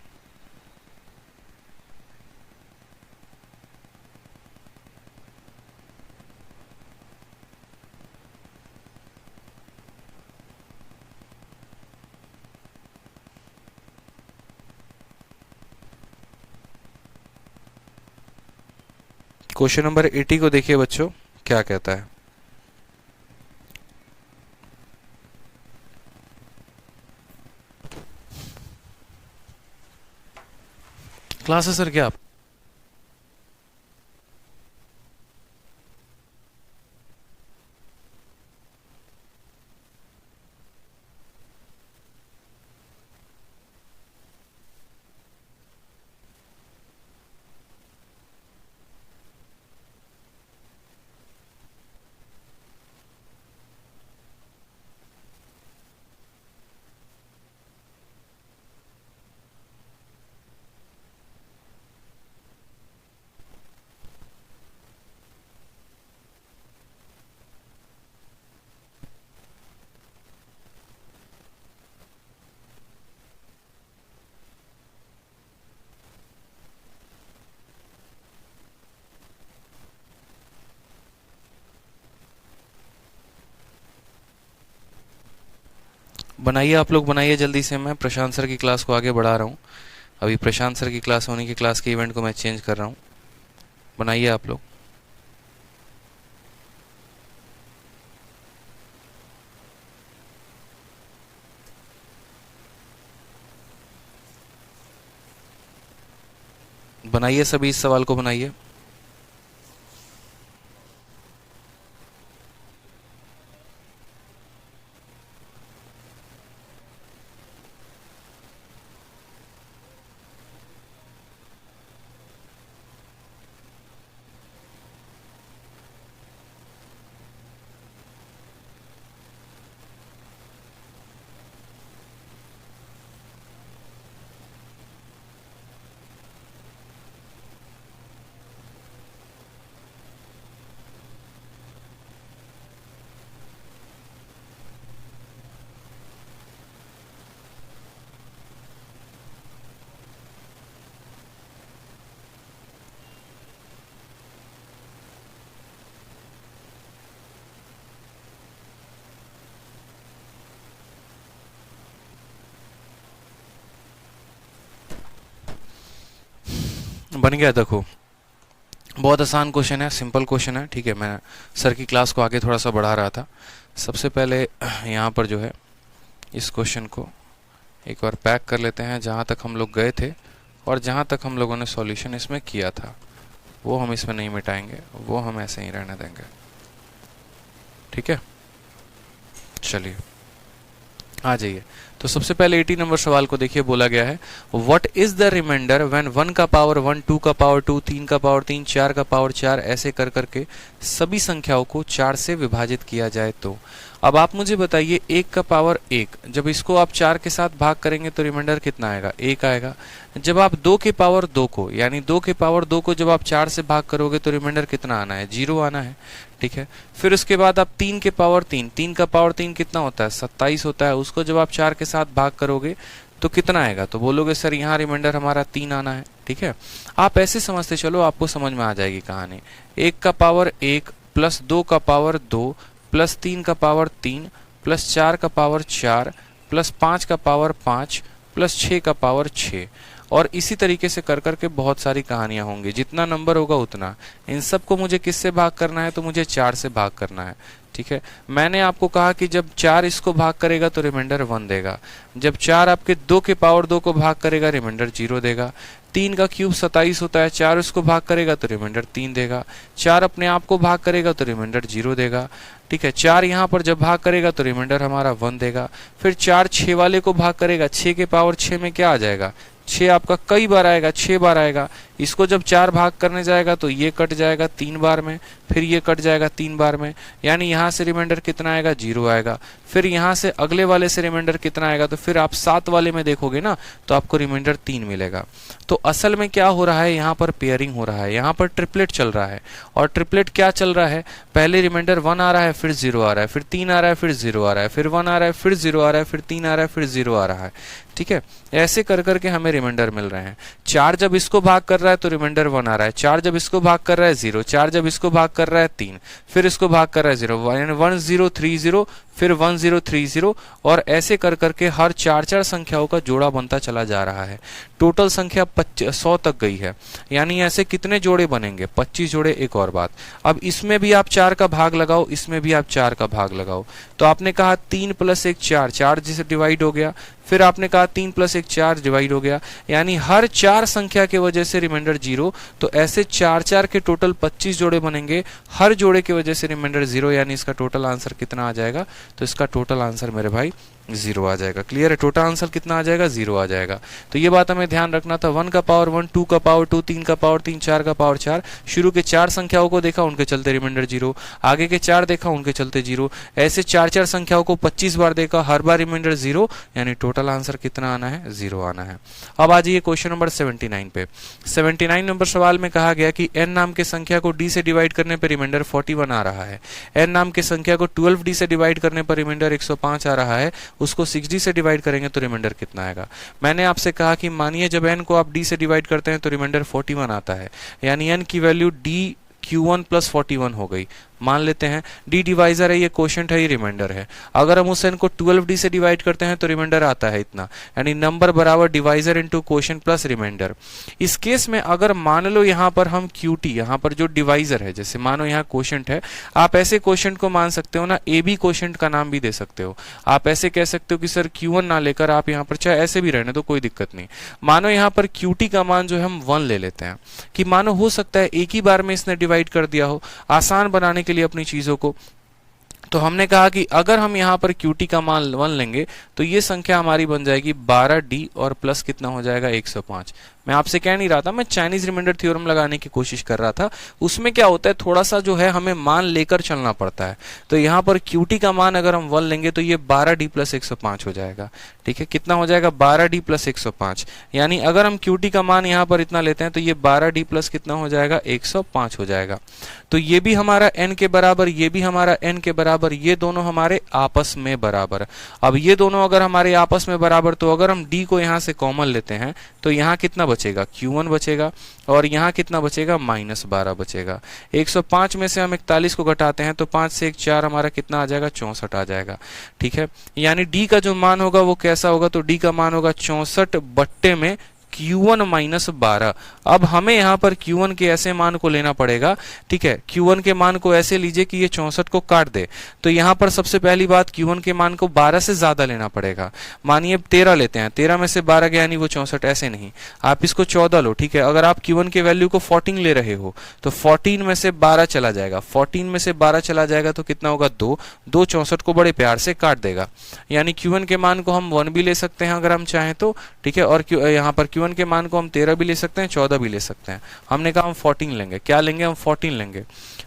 क्वेश्चन नंबर 80 को देखिए बच्चों, क्या कहता है। क्लास है सर क्या आप? बनाइए आप लोग, बनाइए जल्दी से, मैं प्रशांत सर की क्लास को आगे बढ़ा रहा हूँ। अभी प्रशांत सर की क्लास होने की क्लास के इवेंट को मैं चेंज कर रहा हूँ। बनाइए आप लोग। बनाइए सभी, इस सवाल को बनाइए। बन गया। देखो बहुत आसान क्वेश्चन है, सिंपल क्वेश्चन है, ठीक है। मैं सर की क्लास को आगे थोड़ा सा बढ़ा रहा था। सबसे पहले यहाँ पर जो है इस क्वेश्चन को एक बार पैक कर लेते हैं, जहाँ तक हम लोग गए थे और जहाँ तक हम लोगों ने सॉल्यूशन इसमें किया था वो हम इसमें नहीं मिटाएंगे, वो हम ऐसे ही रहने देंगे, ठीक है। चलिए आ जाइए। तो सबसे पहले 80 नंबर सवाल को देखिए, बोला गया है what is the reminder when 1 का पावर 1, 2 का पावर 2, 3 का पावर 3, 4 का पावर 4 ऐसे कर करके सभी संख्याओं को 4 से विभाजित किया जाए तो। अब आप मुझे बताइए 1 का पावर 1, जब इसको आप 4 के साथ भाग करेंगे तो रिमाइंडर कितना आएगा, 1 आएगा। जब आप 2 के पावर 2 को यानी 2 के पावर 2 को जब आप 4 से भाग करोगे तो रिमाइंडर कितना आना है, 0 आना है, ठीक है। फिर उसके बाद आप 3 के पावर 3, 3 का पावर 3 कितना होता है, 27 होता है, उसको जब आप 4 के साथ भाग करोगे तो कितना आएगा, तो बोलोगे सर यहाँ रिमाइंडर हमारा 3 आना है, ठीक है। आप ऐसे समझते चलो, आपको समझ में आ जाएगी कहानी। 1 का पावर 1 प्लस 2 का पावर 2 प्लस 3 का पावर 3 प्लस 4 का पावर 4 प्लस 5 का पावर 5 प्लस 6 का पावर 6, और इसी तरीके से कर करके बहुत सारी कहानियां होंगी। जितना नंबर होगा उतना। इन सब को मुझे किससे भाग करना है, तो मुझे 4 से भाग करना है, ठीक है। मैंने आपको कहा कि जब 4 इसको भाग करेगा तो रिमाइंडर 1 देगा। जब 4 आपके 2 के पावर 2 को भाग करेगा रिमाइंडर 0 देगा। 3 का क्यूब 27 होता है, 4 इसको भाग करेगा तो रिमाइंडर 3 देगा। 4 अपने आप को भाग करेगा तो रिमाइंडर 0 देगा, ठीक है। 4 यहाँ पर जब भाग करेगा तो रिमाइंडर हमारा 1 देगा। फिर 4 6 वाले को भाग करेगा, 6 के पावर 6 में क्या आ जाएगा, 6 आपका कई बार आएगा, 6 बार आएगा। इसको जब 4 भाग करने जाएगा तो ये कट जाएगा 3 बार में, फिर ये कट जाएगा 3 बार में, यानी यहाँ से रिमाइंडर कितना आएगा, 0 आएगा। फिर यहाँ से अगले वाले से रिमाइंडर कितना आएगा, तो फिर आप 7 वाले में देखोगे ना तो आपको रिमाइंडर 3 मिलेगा। तो असल में क्या हो रहा है, यहाँ पर पेयरिंग हो रहा है, यहाँ पर ट्रिपलेट चल रहा है। और ट्रिपलेट क्या चल रहा है, पहले रिमाइंडर 1 आ रहा है, फिर 0 आ रहा है, फिर 3 आ रहा है, फिर 0 आ रहा है, फिर 1 आ रहा है, फिर 0 आ रहा है, फिर 3 आ रहा है, फिर 0 आ रहा है, ठीक है। ऐसे कर करके हमें रिमाइंडर मिल रहे हैं। 4 जब इसको भाग कर रहा है तो रिमाइंडर 1 आ रहा है, 4 जब इसको भाग कर रहा है 0, 4 जब इसको भाग कर रहा है 3, फिर इसको भाग कर रहा है 0, 1030, फिर 1030, और ऐसे कर करके हर 4 संख्याओं का जोड़ा बनता चला जा रहा है। टोटल संख्या 100 तक गई है, यानी ऐसे कितने जोड़े बनेंगे, 25 जोड़े। एक और बात, अब इसमें भी आप 4 का भाग लगाओ, इसमें भी आप 4 का भाग लगाओ। तो आपने कहा 3 + 1 4, 4 जिसे डिवाइड हो गया, फिर आपने कहा 3 + 1 4 डिवाइड हो गया, यानी हर 4 संख्या के वजह से रिमाइंडर 0। तो ऐसे 4 के टोटल 25 जोड़े बनेंगे, हर जोड़े की वजह से रिमाइंडर 0, यानी इसका टोटल आंसर कितना आ जाएगा, तो इसका टोटल आंसर मेरे भाई 0 आ जाएगा। क्लियर है, टोटल आंसर कितना आ जाएगा, 0 आ जाएगा। तो ये बात हमें ध्यान रखना था। 1 का पावर 1, 2 का पावर 2, 3 का पावर 3, 4 का पावर 4। शुरू के 4 संख्याओं को देखा, उनके चलते रिमाइंडर 0, आगे के 4 देखा, उनके चलते 0, ऐसे 4 संख्याओं को 25 बार देखा, हर बार रिमाइंडर 0, यानी टोटल आंसर कितना आना है, 0 आना है। अब आ जाइए क्वेश्चन नंबर 79 पे। 79 नंबर सवाल में कहा गया कि n नाम के संख्या को d से डिवाइड करने पर रिमाइंडर 41 आ रहा है। n नाम के संख्या को 12d से डिवाइड करने पर रिमाइंडर 105 आ रहा है, उसको 6d से डिवाइड करेंगे तो रिमाइंडर कितना आएगा। मैंने आपसे कहा कि मानिए जब n को आप d से डिवाइड करते हैं तो रिमाइंडर 41 आता है, यानी n की वैल्यू d Q1 + 41 हो गई। मान लेते हैं d डिवाइजर है, ये क्वोशिएंट है, ये रिमाइंडर है। अगर हम उस n को 12d से डिवाइड करते हैं तो रिमाइंडर आता है इतना, यानी नंबर बराबर divisor into quotient plus reminder. इस केस में अगर मान लो यहाँ पर हम QT, यहाँ पर जो डिवाइजर है, जैसे मानो यहाँ क्वोशिएंट है, आप ऐसे क्वोशिएंट को मान सकते हो ना, ए बी क्वोशिएंट का नाम भी दे सकते हो। आप ऐसे कह सकते हो कि सर Q1 ना लेकर आप यहाँ पर चाहे ऐसे भी रहने दो, कोई दिक्कत नहीं। मानो यहाँ पर QT का मान जो है हम 1 ले लेते हैं, कि मानो हो सकता है एक ही बार में इसने डिवाइड कर दिया हो, आसान बनाने के लिए अपनी चीजों को। तो हमने कहा कि अगर हम यहाँ पर QT का मान 1 लेंगे तो ये संख्या हमारी बन जाएगी 12d और प्लस कितना हो जाएगा, 105। मैं आपसे कह नहीं रहा था, मैं चाइनीज रिमाइंडर थ्योरम लगाने की कोशिश कर रहा था। उसमें क्या होता है, थोड़ा सा जो है हमें मान लेकर चलना पड़ता है। तो यहाँ पर QT का मान अगर हम 1 लेंगे तो ये 12d + 105 हो जाएगा, ठीक है। कितना हो जाएगा, 12d + 105, यानी अगर हम QT का मान यहाँ पर इतना लेते हैं तो ये 12d प्लस कितना हो जाएगा, 105 हो जाएगा। तो ये भी हमारा n के बराबर, ये भी हमारा n के बराबर, ये दोनों हमारे आपस में बराबर। अब ये दोनों अगर हमारे आपस में बराबर, तो अगर हम d को यहाँ से कॉमन लेते हैं तो यहाँ कितना बचेगा, Q1 बचेगा, और यहाँ कितना बचेगा, -12 बचेगा। 105 में से हम 41 को घटाते हैं तो 5 से 1 4, हमारा कितना आ जाएगा, 64 आ जाएगा, ठीक है। यानी d का जो मान होगा वो कैसा होगा, तो d का मान होगा 64 बट्टे में Q1 माइनस 12। अब हमें यहाँ पर Q1 के ऐसे मान को लेना पड़ेगा, ठीक है। Q1 के मान को ऐसे लीजिए कि ये 64 को काट दे। तो यहाँ पर सबसे पहली बात Q1 के मान को 12 से ज्यादा लेना पड़ेगा। मानिए 13 लेते हैं, 13 में से 12 गया, यानी वो 64, ऐसे नहीं, आप इसको 14 लो, ठीक है। अगर आप Q1 के वैल्यू को 14 ले रहे हो तो 14 में से 12 चला जाएगा, 14 में से 12 चला जाएगा तो कितना होगा, 2, 2 64 को बड़े प्यार से काट देगा। यानी Q1 के मान को हम 1 भी ले सकते हैं अगर हम चाहें तो, ठीक है। और यहाँ पर Q1 के मान को हम 13 भी ले सकते हैं, 14 भी ले सकते हैं। हमने कहा हम 14 लेंगे, क्या लेंगे, हम 14 लेंगे।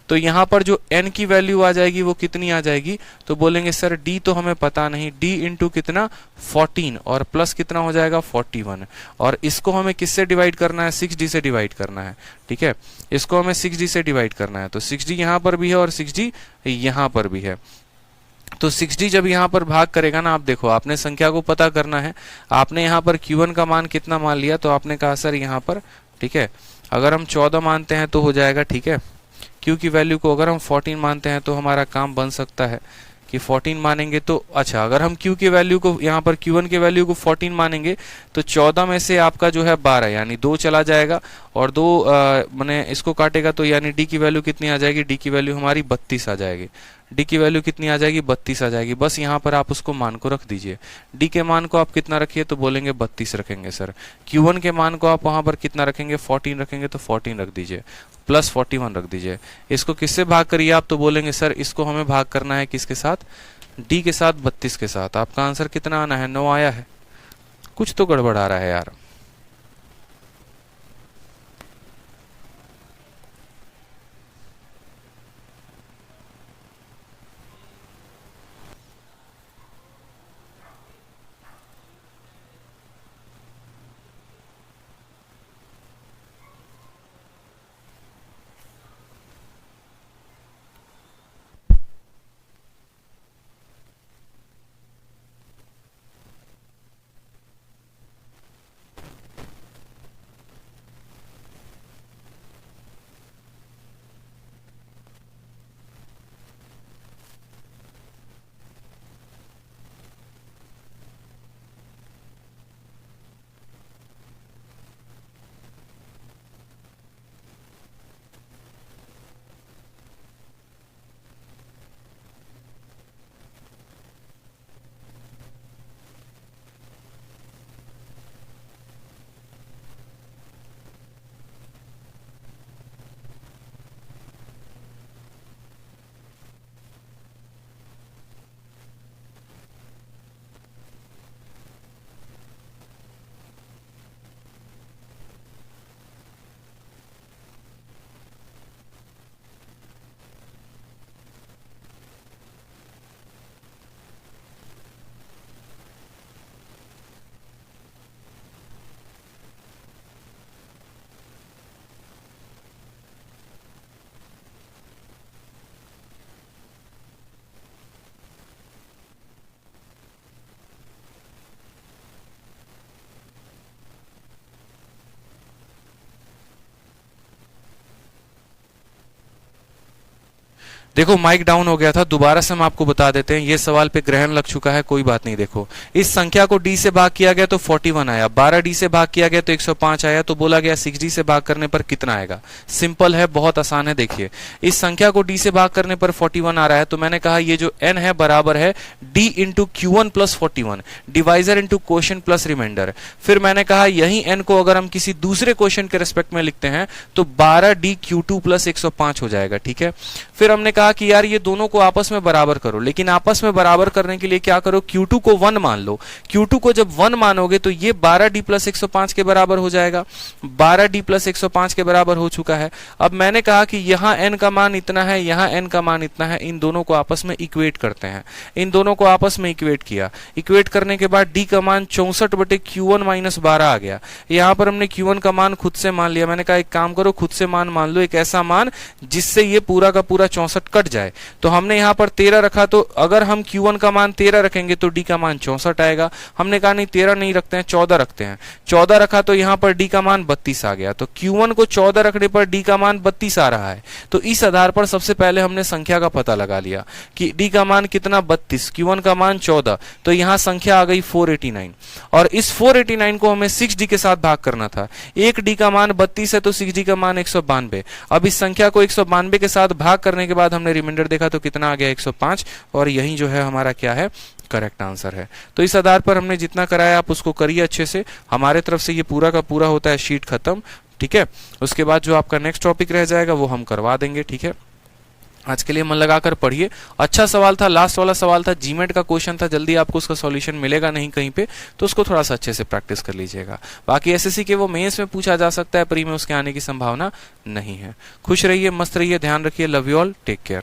तो यहाँ पर जो n की वैल्यू आ जाएगी वो कितनी आ जाएगी, तो बोलेंगे सर d तो हमें पता नहीं, d इंटू कितना 14 और प्लस कितना हो जाएगा 41, और इसको हमें किससे डिवाइड करना है, 6d से डिवाइड करना है, ठीक है। इसको हमें 6d से डिवाइड करना है, तो 6d यहाँ पर भी है और 6d यहाँ पर भी है। तो 6d जब यहाँ पर भाग करेगा ना, आप देखो, आपने संख्या को पता करना है। आपने यहाँ पर Q1 का मान कितना मान लिया, तो आपने कहा सर यहाँ पर, ठीक है, अगर हम 14 मानते हैं तो हो जाएगा, ठीक है। Q की वैल्यू को अगर हम 14 मानते हैं तो हमारा काम बन सकता है कि 14 मानेंगे तो, अच्छा, अगर हम Q की वैल्यू को यहाँ पर Q1 के वैल्यू को 14 मानेंगे तो 14 में से आपका जो है 12, यानी 2 चला जाएगा, और 2 मैंने इसको काटेगा तो यानी d की वैल्यू कितनी आ जाएगी, d की वैल्यू हमारी 32 आ जाएगी। d की वैल्यू कितनी आ जाएगी, 32 आ जाएगी। बस यहाँ पर आप उसको मान को रख दीजिए। d के मान को आप कितना रखिए, तो बोलेंगे 32 रखेंगे सर। Q1 के मान को आप वहां पर कितना रखेंगे, 14 रखेंगे, तो 14 रख दीजिए, प्लस 41 रख दीजिए। इसको किससे भाग करिए आप, तो बोलेंगे सर इसको हमें भाग करना है किसके साथ, d के साथ, 32 के साथ। आपका आंसर कितना आना है, 9 आया है। कुछ तो गड़बड़ आ रहा है यार। देखो माइक डाउन हो गया था, दोबारा से हम आपको बता देते हैं। ये सवाल पे ग्रहण लग चुका है, कोई बात नहीं। देखो, इस संख्या को d से भाग किया गया तो 41 आया, 12d से भाग किया गया तो 105 आया, तो बोला गया 6d से भाग करने पर कितना आएगा। सिंपल है, बहुत आसान है। देखिए, इस संख्या को d से भाग करने पर 41 आ रहा है, तो मैंने कहा ये जो n है बराबर है d into Q1 plus 41, divisor into quotient plus reminder. फिर मैंने कहा यही n को अगर हम किसी दूसरे क्वेश्चन के रेस्पेक्ट में लिखते हैं तो 12d Q2 प्लस 105 हो जाएगा, ठीक है। फिर हमने कहा कि यार ये दोनों को आपस में बराबर करो, लेकिन आपस में बराबर करने के लिए क्या करो, Q2 को 1 मान लो। Q2 को जब 1 मानोगे तो ये 12d प्लस 105 के बराबर हो जाएगा। 12d प्लस 105 के बराबर हो चुका है। अब मैंने कहा कि यहाँ n का मान इतना है, यहाँ n का मान इतना है, इन दोनों को आपस में इक्वेट करते हैं। इन दोनों को आपस में इक्वेट किया। इक्वेट करने के बाद d का मान 64 बटे Q1 माइनस 12 आ गया। यहाँ पर हमने Q1 का मान खुद से मान लिया। मैंने कहा एक काम करो, खुद से मान लो, एक ऐसा मान जिससे ये पूरा का पूरा 64 कट जाए। तो हमने यहाँ पर 13 रखा, तो अगर हम Q1 का मान 13 रखेंगे तो D का मान 64 आएगा। हमने कहा नहीं 13 नहीं रखते हैं, 14 रखते हैं। 14 रखा तो यहाँ पर D का मान 32 आ गया। तो Q1 को 14 रखने पर D का मान 32 आ रहा है। तो इस आधार पर सबसे पहले हमने संख्या का पता लगा लिया कि D का मान कितना 32, Q1 का मान 14, तो यहाँ संख्या आ गई 489। और इस 489 को हमें 6D के साथ भाग करना था। एक D का मान 32 है तो 6D का मान 192। अब इस संख्या को 192 के साथ भाग करने के बाद हमने रिमाइंडर देखा तो कितना आ गया 105, और यही जो है हमारा क्या है, करेक्ट आंसर है। तो इस आधार पर हमने जितना कराया आप उसको करिए अच्छे से। हमारे तरफ से ये पूरा का पूरा होता है शीट खत्म, ठीक है। उसके बाद जो आपका नेक्स्ट टॉपिक रह जाएगा वो हम करवा देंगे, ठीक है। आज के लिए मन लगाकर पढ़िए। अच्छा सवाल था, लास्ट वाला सवाल था, जीमेट का क्वेश्चन था, जल्दी आपको उसका सॉल्यूशन मिलेगा नहीं कहीं पे, तो उसको थोड़ा सा अच्छे से प्रैक्टिस कर लीजिएगा। बाकी एसएससी के वो मेंस में पूछा जा सकता है, प्री में उसके आने की संभावना नहीं है। खुश रहिए, मस्त रहिए, ध्यान रखिए। Love you all, take care.